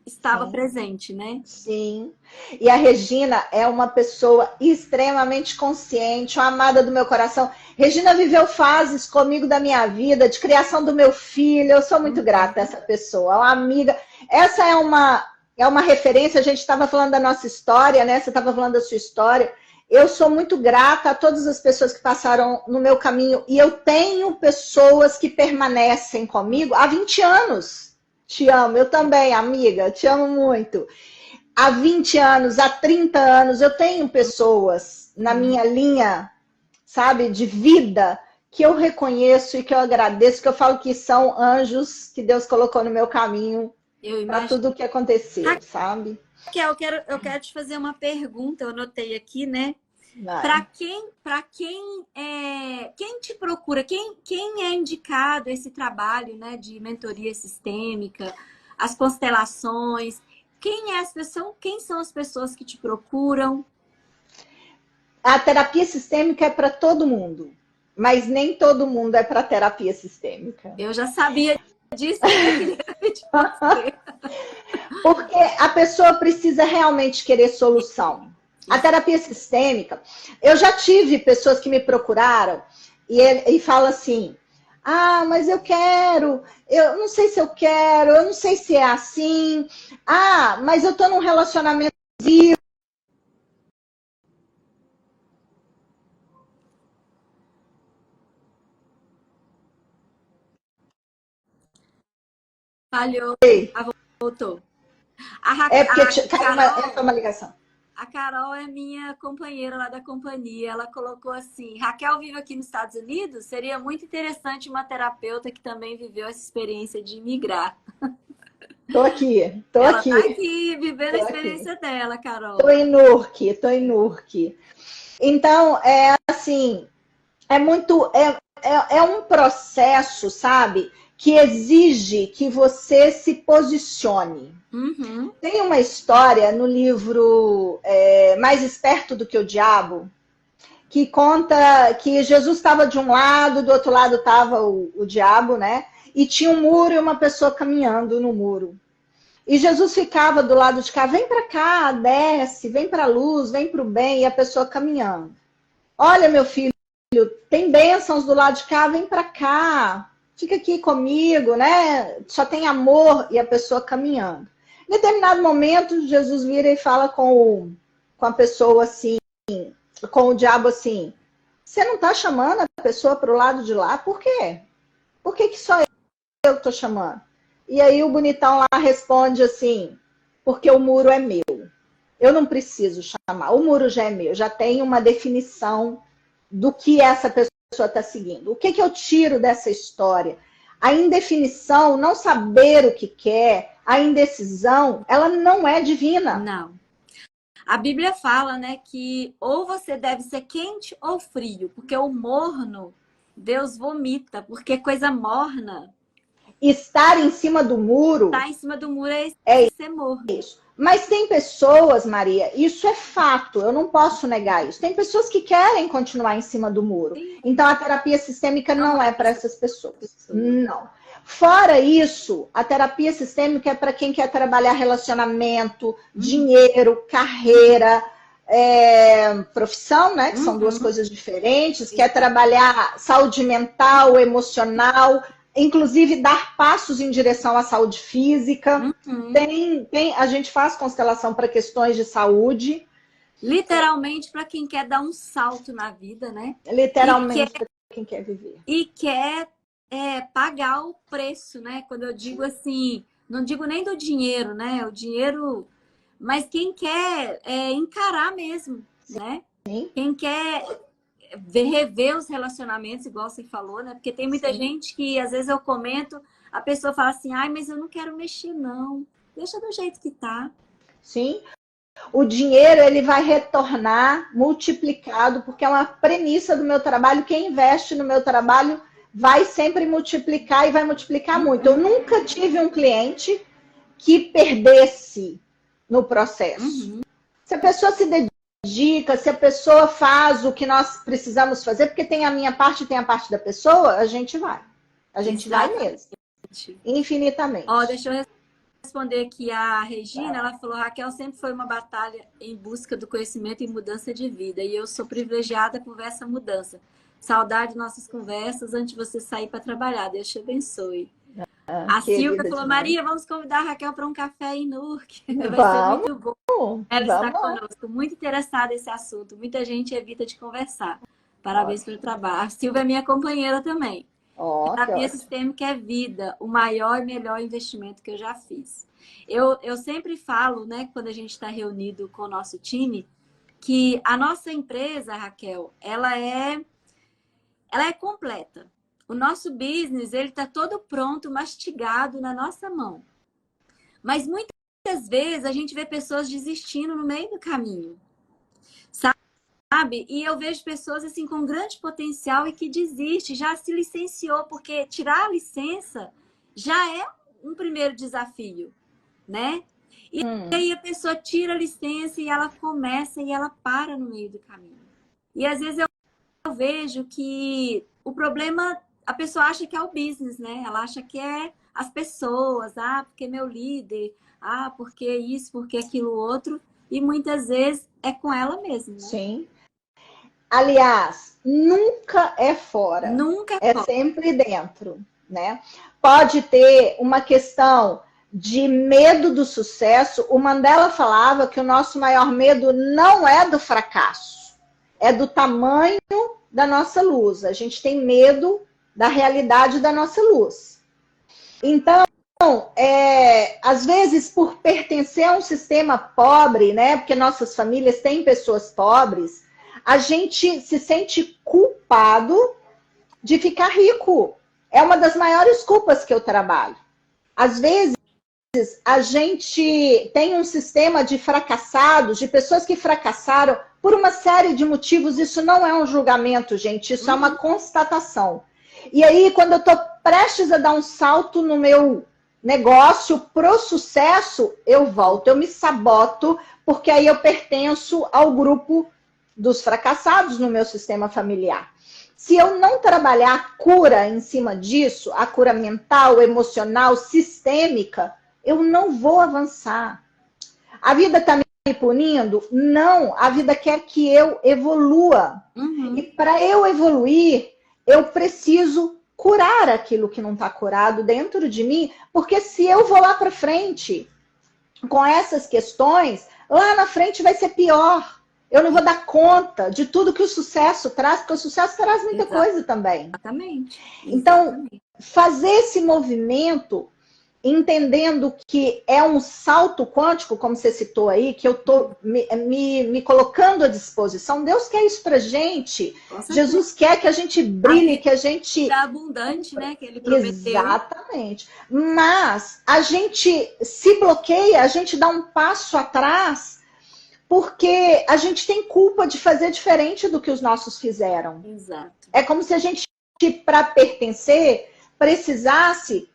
Speaker 1: estava presente, né?
Speaker 2: Sim. E a Regina é uma pessoa extremamente consciente, uma amada do meu coração. Regina viveu fases comigo da minha vida, de criação do meu filho. Eu sou muito grata a essa pessoa, uma amiga. Essa é uma referência. A gente estava falando da nossa história, né? Você estava falando da sua história. Eu sou muito grata a todas as pessoas que passaram no meu caminho. E eu tenho pessoas que permanecem comigo há 20 anos. Te amo, eu também, amiga. Te amo muito. Há 20 anos, há 30 anos, eu tenho pessoas na minha linha, sabe, de vida, que eu reconheço e que eu agradeço, que eu falo que são anjos que Deus colocou no meu caminho para tudo o que aconteceu, sabe?
Speaker 1: Raquel, eu quero te fazer uma pergunta, eu anotei aqui, né? Para quem te procura, quem é indicado esse trabalho, né, de mentoria sistêmica, as constelações, quem são as pessoas que te procuram?
Speaker 2: A terapia sistêmica é para todo mundo, mas nem todo mundo é para terapia sistêmica.
Speaker 1: Eu já sabia disso.
Speaker 2: Porque a pessoa precisa realmente querer solução. A terapia sistêmica, eu já tive pessoas que me procuraram e falam assim, mas eu quero, eu não sei se eu quero, eu não sei se é assim, mas eu tô num relacionamento abusivo.
Speaker 1: Falhou. Voltou.
Speaker 2: Porque caiu uma ligação.
Speaker 1: A Carol é minha companheira lá da companhia. Ela colocou assim, Raquel vive aqui nos Estados Unidos? Seria muito interessante uma terapeuta que também viveu essa experiência de imigrar.
Speaker 2: Tô aqui.
Speaker 1: Ela tá aqui, vivendo a experiência dela, Carol.
Speaker 2: Tô em Newark. Então, assim, é um processo, sabe? que exige que você se posicione. Tem uma história no livro Mais Esperto do que o Diabo, que conta que Jesus estava de um lado, do outro lado estava o diabo, né? E tinha um muro e uma pessoa caminhando no muro. E Jesus ficava do lado de cá, vem para cá, desce, vem para a luz, vem para o bem, e a pessoa caminhando. Olha, meu filho, tem bênçãos do lado de cá, vem para cá, fica aqui comigo, né? Só tem amor, e a pessoa caminhando. Em determinado momento, Jesus vira e fala com a pessoa assim, com o diabo assim, você não está chamando a pessoa para o lado de lá? Por quê? Por que só eu estou chamando? E aí o bonitão lá responde assim, porque o muro é meu. Eu não preciso chamar, o muro já é meu, já tem uma definição do que essa pessoa está seguindo. O que eu tiro dessa história? A indefinição, não saber o que quer, a indecisão, ela não é divina.
Speaker 1: Não. A Bíblia fala, né, que ou você deve ser quente ou frio, porque o morno, Deus vomita, porque coisa morna.
Speaker 2: Estar em cima do muro...
Speaker 1: Estar em cima do muro
Speaker 2: é
Speaker 1: ser morno.
Speaker 2: Isso. Mas tem pessoas, Maria, isso é fato, eu não posso negar isso. Tem pessoas que querem continuar em cima do muro. Sim. Então a terapia sistêmica não é para essas pessoas. Não. Fora isso, a terapia sistêmica é para quem quer trabalhar relacionamento, dinheiro, carreira, profissão, né? Que são duas coisas diferentes. Quer trabalhar saúde mental, emocional, inclusive dar passos em direção à saúde física. A gente faz constelação para questões de saúde.
Speaker 1: Literalmente para quem quer dar um salto na vida, né?
Speaker 2: Literalmente para quem quer viver.
Speaker 1: E quer pagar o preço, né? Quando eu digo assim, não digo nem do dinheiro, né? O dinheiro, mas quem quer encarar mesmo, né?
Speaker 2: Sim.
Speaker 1: Quem quer rever os relacionamentos, igual você falou, né? Porque tem muita gente que, às vezes eu comento, a pessoa fala assim, ai, mas eu não quero mexer, não. Deixa do jeito que tá.
Speaker 2: Sim. O dinheiro, ele vai retornar multiplicado, porque é uma premissa do meu trabalho. Quem investe no meu trabalho vai sempre multiplicar e vai multiplicar muito. Eu nunca tive um cliente que perdesse no processo. Se a pessoa se dedica, se a pessoa faz o que nós precisamos fazer, porque tem a minha parte e tem a parte da pessoa, a gente vai. A gente vai mesmo. Infinitamente.
Speaker 1: Ó, deixa eu responder aqui a Regina, ela falou, Raquel, sempre foi uma batalha em busca do conhecimento e mudança de vida, e eu sou privilegiada por essa mudança. Saudade de nossas conversas antes de você sair para trabalhar. Deus te abençoe. A Silvia falou, demais. Maria, vamos convidar a Raquel para um café em Newark. Vai ser muito bom. Ela está conosco, muito interessada nesse assunto. Muita gente evita de conversar. Parabéns pelo trabalho. A Silvia é minha companheira também. Terapia sistêmica é vida, o maior e melhor investimento que eu já fiz. Eu sempre falo, né, quando a gente está reunido com o nosso time, que a nossa empresa, Raquel, ela é completa. O nosso business, ele está todo pronto, mastigado na nossa mão. Mas muitas vezes a gente vê pessoas desistindo no meio do caminho. Sabe? E eu vejo pessoas assim com grande potencial e que desiste, já se licenciou, porque tirar a licença já é um primeiro desafio, né? E aí a pessoa tira a licença e ela começa e ela para no meio do caminho. E às vezes eu vejo que o problema, a pessoa acha que é o business, né? Ela acha que é as pessoas, porque meu líder, porque isso, porque aquilo outro, e muitas vezes é com ela mesma, né?
Speaker 2: Sim. Aliás, nunca é fora.
Speaker 1: Nunca
Speaker 2: é fora. Sempre dentro, né? Pode ter uma questão de medo do sucesso. O Mandela falava que o nosso maior medo não é do fracasso, é do tamanho da nossa luz. A gente tem medo da realidade da nossa luz. Então, às vezes, por pertencer a um sistema pobre, né? Porque nossas famílias têm pessoas pobres, a gente se sente culpado de ficar rico. É uma das maiores culpas que eu trabalho. Às vezes, a gente tem um sistema de fracassados, de pessoas que fracassaram por uma série de motivos. Isso não é um julgamento, gente. Isso é uma constatação. E aí, quando eu estou prestes a dar um salto no meu negócio pro sucesso, eu volto, eu me saboto, porque aí eu pertenço ao grupo dos fracassados no meu sistema familiar. Se eu não trabalhar a cura em cima disso, a cura mental, emocional, sistêmica, eu não vou avançar. A vida está me punindo? Não, a vida quer que eu evolua. E para eu evoluir, eu preciso curar aquilo que não está curado dentro de mim, porque se eu vou lá para frente com essas questões, lá na frente vai ser pior. Eu não vou dar conta de tudo que o sucesso traz, porque o sucesso traz muita coisa também.
Speaker 1: Exatamente.
Speaker 2: Então, fazer esse movimento, entendendo que é um salto quântico, como você citou aí, que eu estou me colocando à disposição. Deus quer isso pra gente. Jesus quer que a gente brilhe, que a gente...
Speaker 1: É abundante, né? Que ele prometeu.
Speaker 2: Exatamente. Mas a gente se bloqueia, a gente dá um passo atrás, porque a gente tem culpa de fazer diferente do que os nossos fizeram.
Speaker 1: Exato.
Speaker 2: É como se a gente, para pertencer, precisasse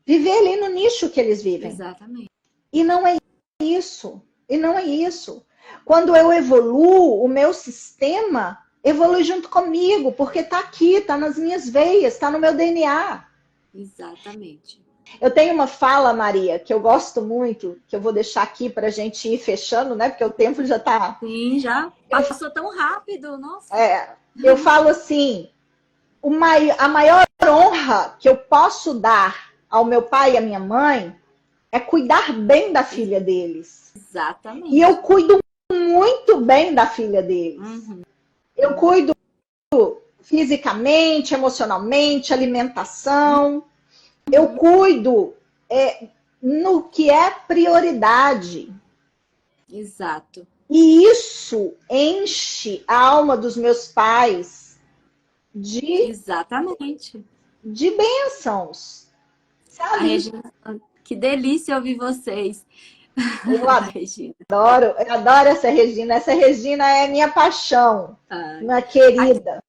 Speaker 2: viver ali no nicho que eles vivem.
Speaker 1: Exatamente.
Speaker 2: E não é isso. E não é isso. Quando eu evoluo, o meu sistema evolui junto comigo, porque está aqui, está nas minhas veias, está no meu DNA.
Speaker 1: Exatamente.
Speaker 2: Eu tenho uma fala, Maria, que eu gosto muito, que eu vou deixar aqui para a gente ir fechando, né? Porque o tempo já está...
Speaker 1: Sim, já passou tão rápido, nossa.
Speaker 2: Eu falo assim, a maior honra que eu posso dar ao meu pai e à minha mãe é cuidar bem da filha deles.
Speaker 1: Exatamente.
Speaker 2: E eu cuido muito bem da filha deles. Eu cuido fisicamente, emocionalmente, alimentação. Eu cuido no que é prioridade.
Speaker 1: Exato.
Speaker 2: E isso enche a alma dos meus pais
Speaker 1: Exatamente.
Speaker 2: de bênçãos. Sabe?
Speaker 1: Regina, que delícia ouvir vocês.
Speaker 2: Eu adoro essa Regina. Essa Regina é minha paixão, minha querida.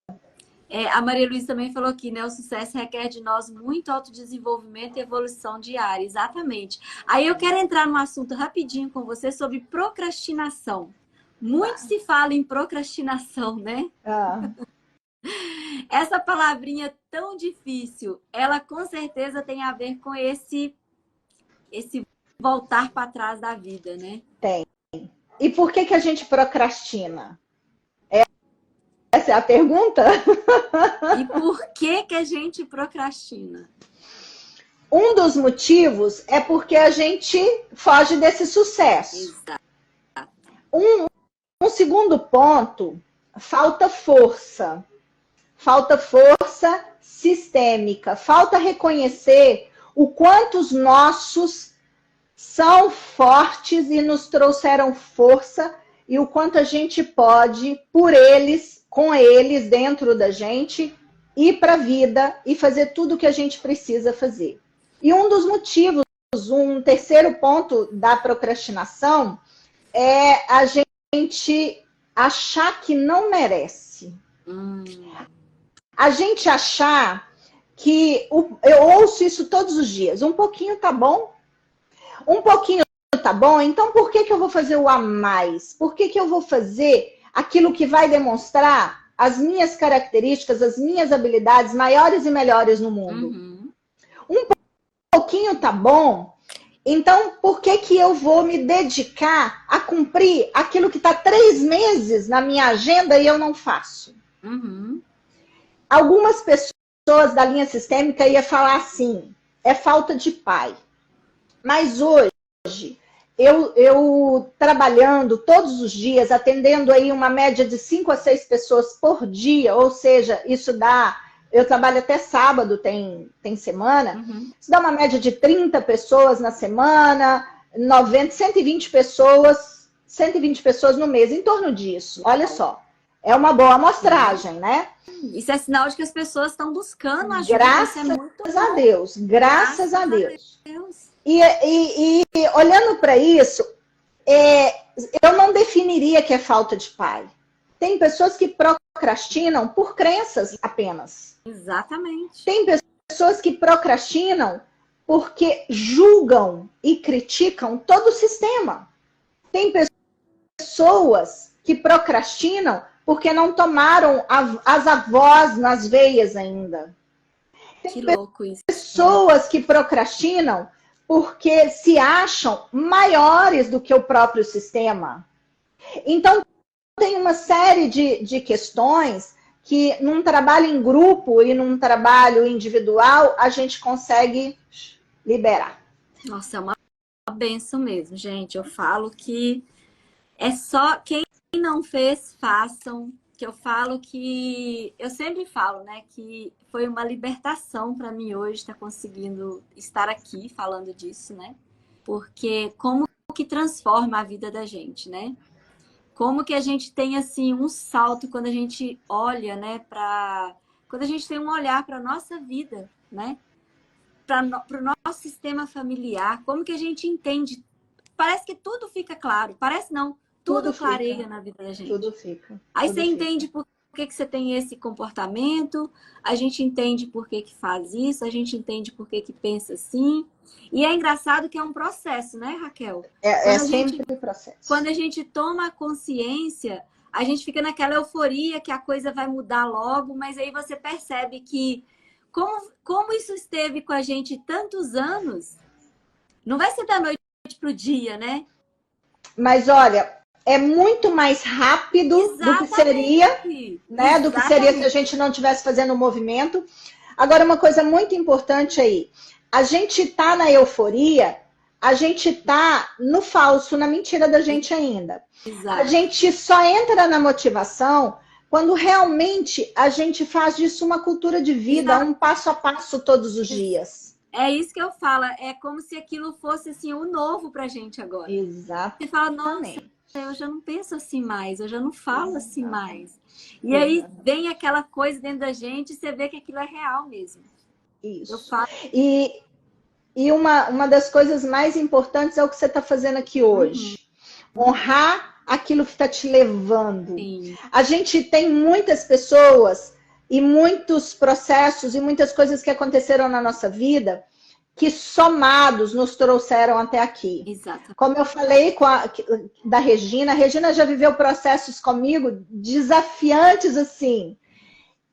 Speaker 1: A Maria Luísa também falou aqui, né? O sucesso requer de nós muito autodesenvolvimento e evolução diária. Exatamente. Aí eu quero entrar num assunto rapidinho com você sobre procrastinação. Muito se fala em procrastinação, né? Essa palavrinha tão difícil, ela com certeza tem a ver com esse voltar para trás da vida, né?
Speaker 2: Tem. E por que a gente procrastina? Essa é a pergunta?
Speaker 1: E por que a gente procrastina?
Speaker 2: Um dos motivos é porque a gente foge desse sucesso.
Speaker 1: Exato.
Speaker 2: Um segundo ponto, falta força. Falta força sistêmica. Falta reconhecer o quanto os nossos são fortes e nos trouxeram força e o quanto a gente pode, por eles, com eles dentro da gente, ir para a vida e fazer tudo o que a gente precisa fazer. E um dos motivos, um terceiro ponto da procrastinação é a gente achar que não merece. A gente achar que... Eu ouço isso todos os dias. Um pouquinho tá bom? Um pouquinho tá bom? Então por que eu vou fazer o a mais? Por que eu vou fazer aquilo que vai demonstrar as minhas características, as minhas habilidades maiores e melhores no mundo? Um pouquinho tá bom? Então, por que eu vou me dedicar a cumprir aquilo que está 3 meses na minha agenda e eu não faço? Algumas pessoas da linha sistêmica iam falar assim, é falta de pai. Mas hoje, eu trabalhando todos os dias, atendendo aí uma média de 5 a 6 pessoas por dia, ou seja, isso dá... Eu trabalho até sábado, tem semana. Isso dá uma média de 30 pessoas na semana, 120 pessoas no mês, em torno disso. Olha só, é uma boa amostragem, né?
Speaker 1: Isso é sinal de que as pessoas estão buscando ajuda.
Speaker 2: Graças a Deus, graças a Deus. E olhando para isso, eu não definiria que é falta de pai. Tem pessoas que procrastinam por crenças apenas.
Speaker 1: Exatamente.
Speaker 2: Tem pessoas que procrastinam porque julgam e criticam todo o sistema. Tem pessoas que procrastinam porque não tomaram as avós nas veias ainda. Tem
Speaker 1: que louco isso.
Speaker 2: Pessoas que procrastinam porque se acham maiores do que o próprio sistema. Então, tem uma série de questões que num trabalho em grupo e num trabalho individual a gente consegue liberar.
Speaker 1: Nossa, é uma benção mesmo, gente. Eu falo que é só quem não fez, façam. Que eu falo que... Eu sempre falo, né? Que foi uma libertação para mim hoje estar conseguindo estar aqui falando disso, né? Porque como que transforma a vida da gente, né? Como que a gente tem, assim, um salto quando a gente olha, né? Quando a gente tem um olhar para a nossa vida, né? Para o nosso sistema familiar. Como que a gente entende? Parece que tudo fica claro. Parece não. Tudo clareia na vida da gente.
Speaker 2: Tudo fica.
Speaker 1: Aí você entende por que você tem esse comportamento, a gente entende por que faz isso, a gente entende por que pensa assim. E é engraçado que é um processo, né, Raquel?
Speaker 2: É sempre um processo.
Speaker 1: Quando a gente toma consciência, a gente fica naquela euforia que a coisa vai mudar logo, mas aí você percebe que como isso esteve com a gente tantos anos, não vai ser da noite para o dia, né?
Speaker 2: Mas olha, é muito mais rápido do que seria, né? Do que seria se a gente não estivesse fazendo o movimento. Agora, uma coisa muito importante aí. A gente tá na euforia, a gente tá no falso, na mentira da gente ainda.
Speaker 1: Exato.
Speaker 2: A gente só entra na motivação quando realmente a gente faz disso uma cultura de vida, um passo a passo todos os dias.
Speaker 1: É isso que eu falo, é como se aquilo fosse assim o novo pra gente agora.
Speaker 2: Exato.
Speaker 1: Você fala, nossa, eu já não penso assim mais, eu já não falo assim mais. E aí vem aquela coisa dentro da gente e você vê que aquilo é real mesmo.
Speaker 2: Isso.
Speaker 1: Eu falo...
Speaker 2: E uma das coisas mais importantes é o que você está fazendo aqui hoje. Honrar aquilo que está te levando.
Speaker 1: Sim.
Speaker 2: A gente tem muitas pessoas e muitos processos e muitas coisas que aconteceram na nossa vida que somados nos trouxeram até aqui.
Speaker 1: Exato.
Speaker 2: Como eu falei da Regina, a Regina já viveu processos comigo desafiantes assim,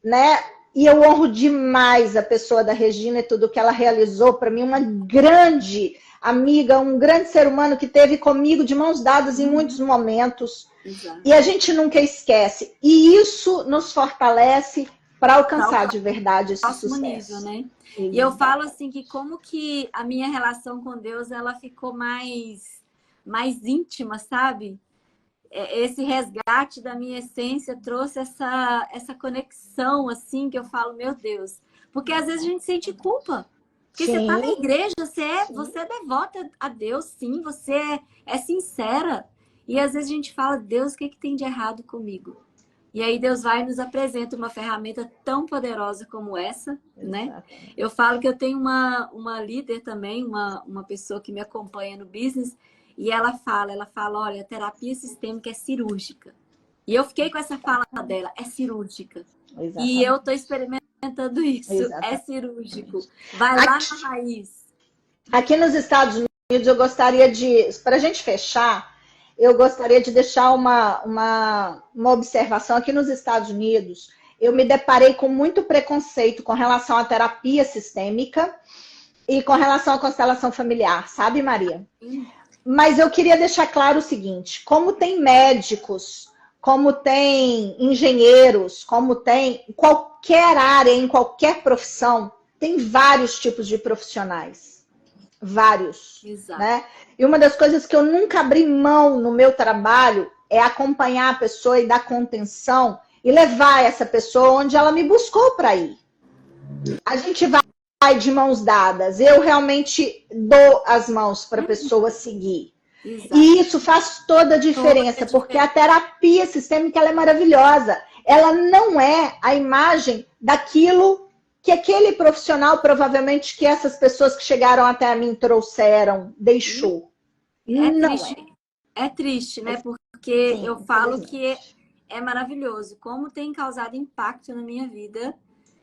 Speaker 2: né? E eu honro demais a pessoa da Regina e tudo que ela realizou para mim, uma grande amiga, um grande ser humano que esteve comigo de mãos dadas em muitos momentos.
Speaker 1: Exato.
Speaker 2: E a gente nunca esquece. E isso nos fortalece para alcançar de verdade esse sucesso.
Speaker 1: Nível, né? E eu falo assim que como que a minha relação com Deus ela ficou mais íntima, sabe? Esse resgate da minha essência trouxe essa conexão, assim, que eu falo, meu Deus. Porque às vezes a gente sente culpa. Porque você tá na igreja, você é devota a Deus, sim, você é sincera. E às vezes a gente fala, Deus, o que tem de errado comigo? E aí Deus vai e nos apresenta uma ferramenta tão poderosa como essa, né? Eu falo que eu tenho uma líder também, uma pessoa que me acompanha no business, e ela fala, olha, a terapia sistêmica é cirúrgica. E eu fiquei com essa fala dela, é cirúrgica. Exatamente. E eu tô experimentando isso, é cirúrgico. Vai lá na raiz.
Speaker 2: Aqui nos Estados Unidos, eu gostaria de, para a gente fechar, eu gostaria de deixar uma observação. Aqui nos Estados Unidos, eu me deparei com muito preconceito com relação à terapia sistêmica e com relação à constelação familiar, sabe, Maria? Mas eu queria deixar claro o seguinte, como tem médicos, como tem engenheiros, como tem em qualquer área, em qualquer profissão, tem vários tipos de profissionais. Vários.
Speaker 1: Exato.
Speaker 2: Né? E uma das coisas que eu nunca abri mão no meu trabalho é acompanhar a pessoa e dar contenção e levar essa pessoa onde ela me buscou para ir. A gente vai de mãos dadas. Eu realmente dou as mãos para a pessoa seguir. Exato. E isso faz toda a diferença, porque a terapia sistêmica ela é maravilhosa. Ela não é a imagem daquilo que aquele profissional, provavelmente, que essas pessoas que chegaram até mim trouxeram, deixou.
Speaker 1: É triste, né? Porque eu falo que é maravilhoso. Como tem causado impacto na minha vida.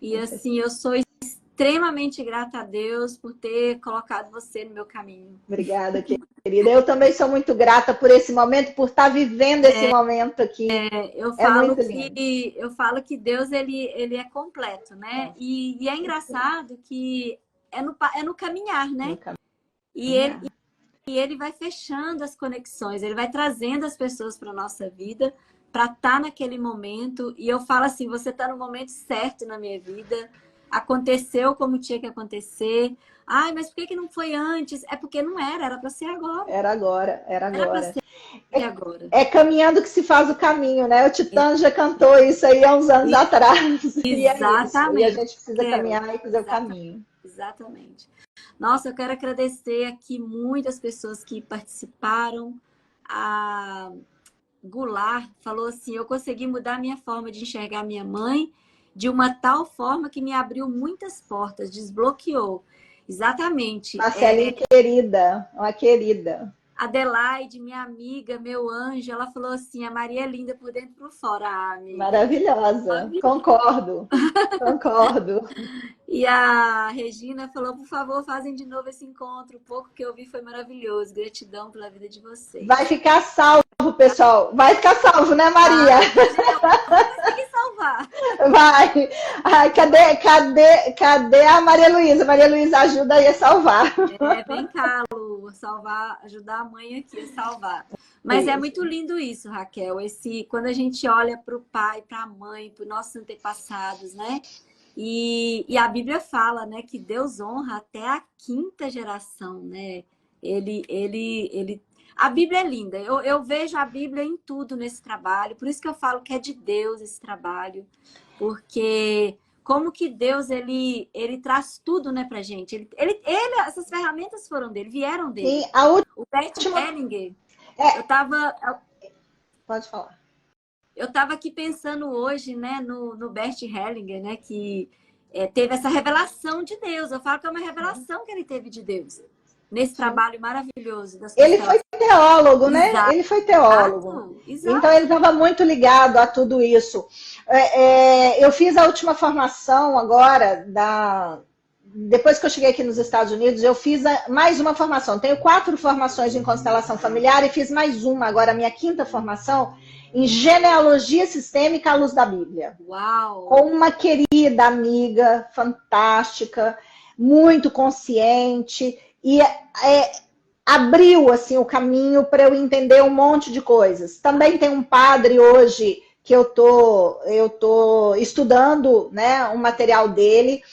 Speaker 1: E assim, eu sou extremamente grata a Deus por ter colocado você no meu caminho.
Speaker 2: Obrigada, querida. Eu também sou muito grata por esse momento, por estar vivendo esse momento aqui.
Speaker 1: Eu falo que Deus ele é completo, né? E é engraçado que é no caminhar, né? E ele vai fechando as conexões, ele vai trazendo as pessoas para a nossa vida para estar naquele momento. E eu falo assim, você está no momento certo na minha vida, aconteceu como tinha que acontecer. Ai, mas por que não foi antes? É porque não era para ser agora.
Speaker 2: Era agora.
Speaker 1: Era para ser agora.
Speaker 2: É caminhando que se faz o caminho, né? O Titã já cantou isso aí há uns anos atrás.
Speaker 1: Exatamente.
Speaker 2: E a gente precisa caminhar e fazer o caminho.
Speaker 1: Exatamente. Nossa, eu quero agradecer aqui muitas pessoas que participaram. A Goulart falou assim, eu consegui mudar minha forma de enxergar minha mãe de uma tal forma que me abriu muitas portas, desbloqueou. Exatamente.
Speaker 2: Marcelinha, querida, uma querida.
Speaker 1: Adelaide, minha amiga, meu anjo, ela falou assim, a Maria é linda por dentro e por fora, amiga.
Speaker 2: Maravilhosa, concordo.
Speaker 1: E a Regina falou, por favor, fazem de novo esse encontro. O pouco que eu vi foi maravilhoso. Gratidão pela vida de vocês.
Speaker 2: Vai ficar salvo, pessoal. Vai ficar salvo, né, Maria?
Speaker 1: Vai conseguir salvar.
Speaker 2: Vai. Ai, cadê a Maria Luísa? Maria Luísa, ajuda aí a salvar.
Speaker 1: Vem cá, Lu, salvar, ajudar a mãe aqui a salvar. Mas é muito lindo isso, Raquel. Quando a gente olha para o pai, para a mãe, para os nossos antepassados, né? E a Bíblia fala, né, que Deus honra até a 5ª geração, né? A Bíblia é linda. Eu vejo a Bíblia em tudo nesse trabalho. Por isso que eu falo que é de Deus esse trabalho. Porque como que Deus, ele traz tudo, né, pra gente. Essas ferramentas foram dele, vieram dele.
Speaker 2: Sim,
Speaker 1: o Bert Hellinger,
Speaker 2: Pode falar.
Speaker 1: Eu estava aqui pensando hoje, né, no Bert Hellinger, né, que teve essa revelação de Deus. Eu falo que é uma revelação que ele teve de Deus. Nesse trabalho maravilhoso.
Speaker 2: Ele foi teólogo, né?
Speaker 1: Exato.
Speaker 2: Ele foi teólogo.
Speaker 1: Exato.
Speaker 2: Então, ele estava muito ligado a tudo isso. Eu fiz a última formação agora, depois que eu cheguei aqui nos Estados Unidos, eu fiz mais uma formação. Tenho 4 formações em constelação familiar e fiz mais uma, agora a minha 5ª formação, em genealogia sistêmica à luz da Bíblia.
Speaker 1: Uau!
Speaker 2: Com uma querida amiga, fantástica, muito consciente, e abriu assim, o caminho para eu entender um monte de coisas. Também tem um padre hoje que eu tô estudando, né, um material dele,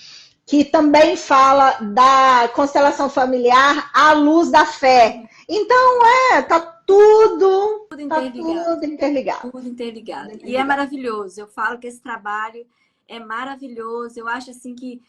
Speaker 2: que também fala da constelação familiar à luz da fé. Então, tá tudo interligado.
Speaker 1: Tudo interligado. E é maravilhoso. Eu falo que esse trabalho é maravilhoso. Eu acho assim que,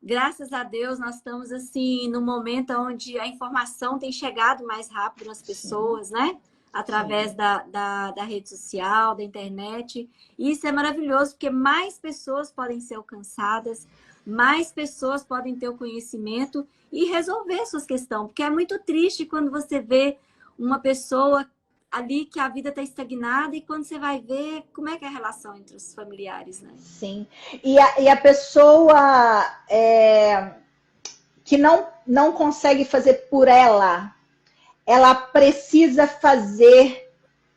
Speaker 1: graças a Deus, nós estamos assim num momento onde a informação tem chegado mais rápido nas pessoas, né? Através da rede social, da internet. E isso é maravilhoso, porque mais pessoas podem ser alcançadas, mais pessoas podem ter o conhecimento e resolver suas questões. Porque é muito triste quando você vê uma pessoa ali que a vida está estagnada e quando você vai ver como é que é a relação entre os familiares, né?
Speaker 2: Sim. E a pessoa que não consegue fazer por ela precisa fazer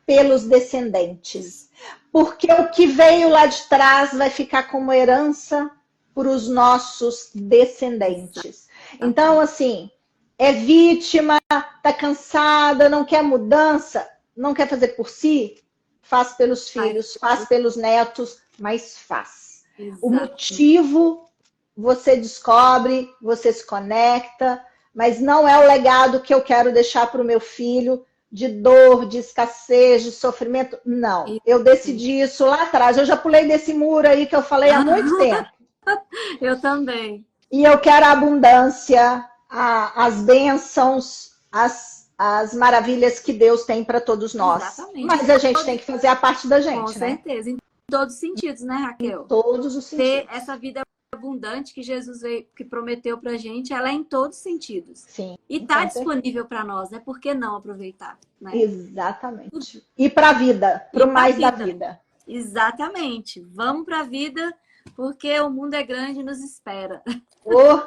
Speaker 2: pelos descendentes. Porque o que veio lá de trás vai ficar como herança para os nossos descendentes. Então, assim, é vítima, tá cansada, não quer mudança, não quer fazer por si, faz pelos filhos, faz pelos netos, mas faz. Exato. O motivo você descobre, você se conecta, mas não é o legado que eu quero deixar para o meu filho de dor, de escassez, de sofrimento. Não, eu decidi isso lá atrás. Eu já pulei desse muro aí que eu falei há muito tempo.
Speaker 1: Eu também.
Speaker 2: E eu quero a abundância, as bênçãos, as maravilhas que Deus tem para todos nós. Exatamente. Mas a gente tem que fazer a parte da gente,
Speaker 1: com certeza. Em todos os sentidos, né, Raquel?
Speaker 2: Em todos os sentidos.
Speaker 1: Ter essa vida abundante que Jesus veio, que prometeu pra gente, ela é em todos os sentidos.
Speaker 2: Sim.
Speaker 1: E tá disponível para nós, né? Por que não aproveitar? Né?
Speaker 2: Exatamente. E para a vida, para o mais da vida.
Speaker 1: Exatamente. Vamos para a vida, porque o mundo é grande e nos espera.
Speaker 2: Oh,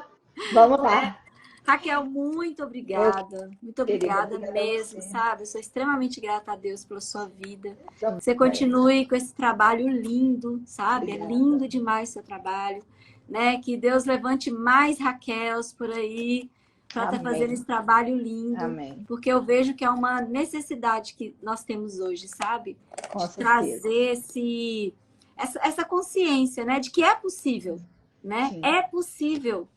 Speaker 2: vamos lá.
Speaker 1: Raquel, muito obrigada. Muito obrigada mesmo, sabe? Eu sou extremamente grata a Deus pela sua vida. Você continue com esse trabalho lindo, sabe? Obrigada. É lindo demais o seu trabalho, né? Que Deus levante mais Raquels por aí para estar fazendo esse trabalho lindo.
Speaker 2: Amém.
Speaker 1: Porque eu vejo que é uma necessidade que nós temos hoje, sabe? De trazer essa consciência, né? De que é possível, né? Sim. É possível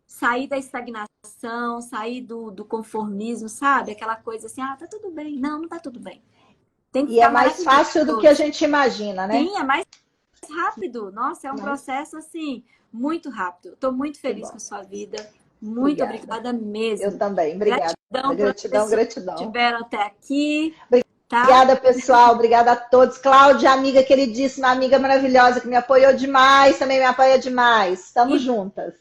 Speaker 1: sair da estagnação, sair do conformismo, sabe? Aquela coisa assim, tá tudo bem. Não tá tudo bem. Tem que
Speaker 2: e é mais fácil do que a gente imagina, né?
Speaker 1: Sim, é mais rápido. Nossa, é um processo, assim, muito rápido. Estou muito feliz com a sua vida. Muito obrigada mesmo.
Speaker 2: Eu também, obrigada. Gratidão.
Speaker 1: Que estiveram até aqui.
Speaker 2: Tá? Obrigada, pessoal. Obrigada a todos. Cláudia, amiga queridíssima, amiga maravilhosa, que me apoiou demais, também me apoia demais. Estamos juntas.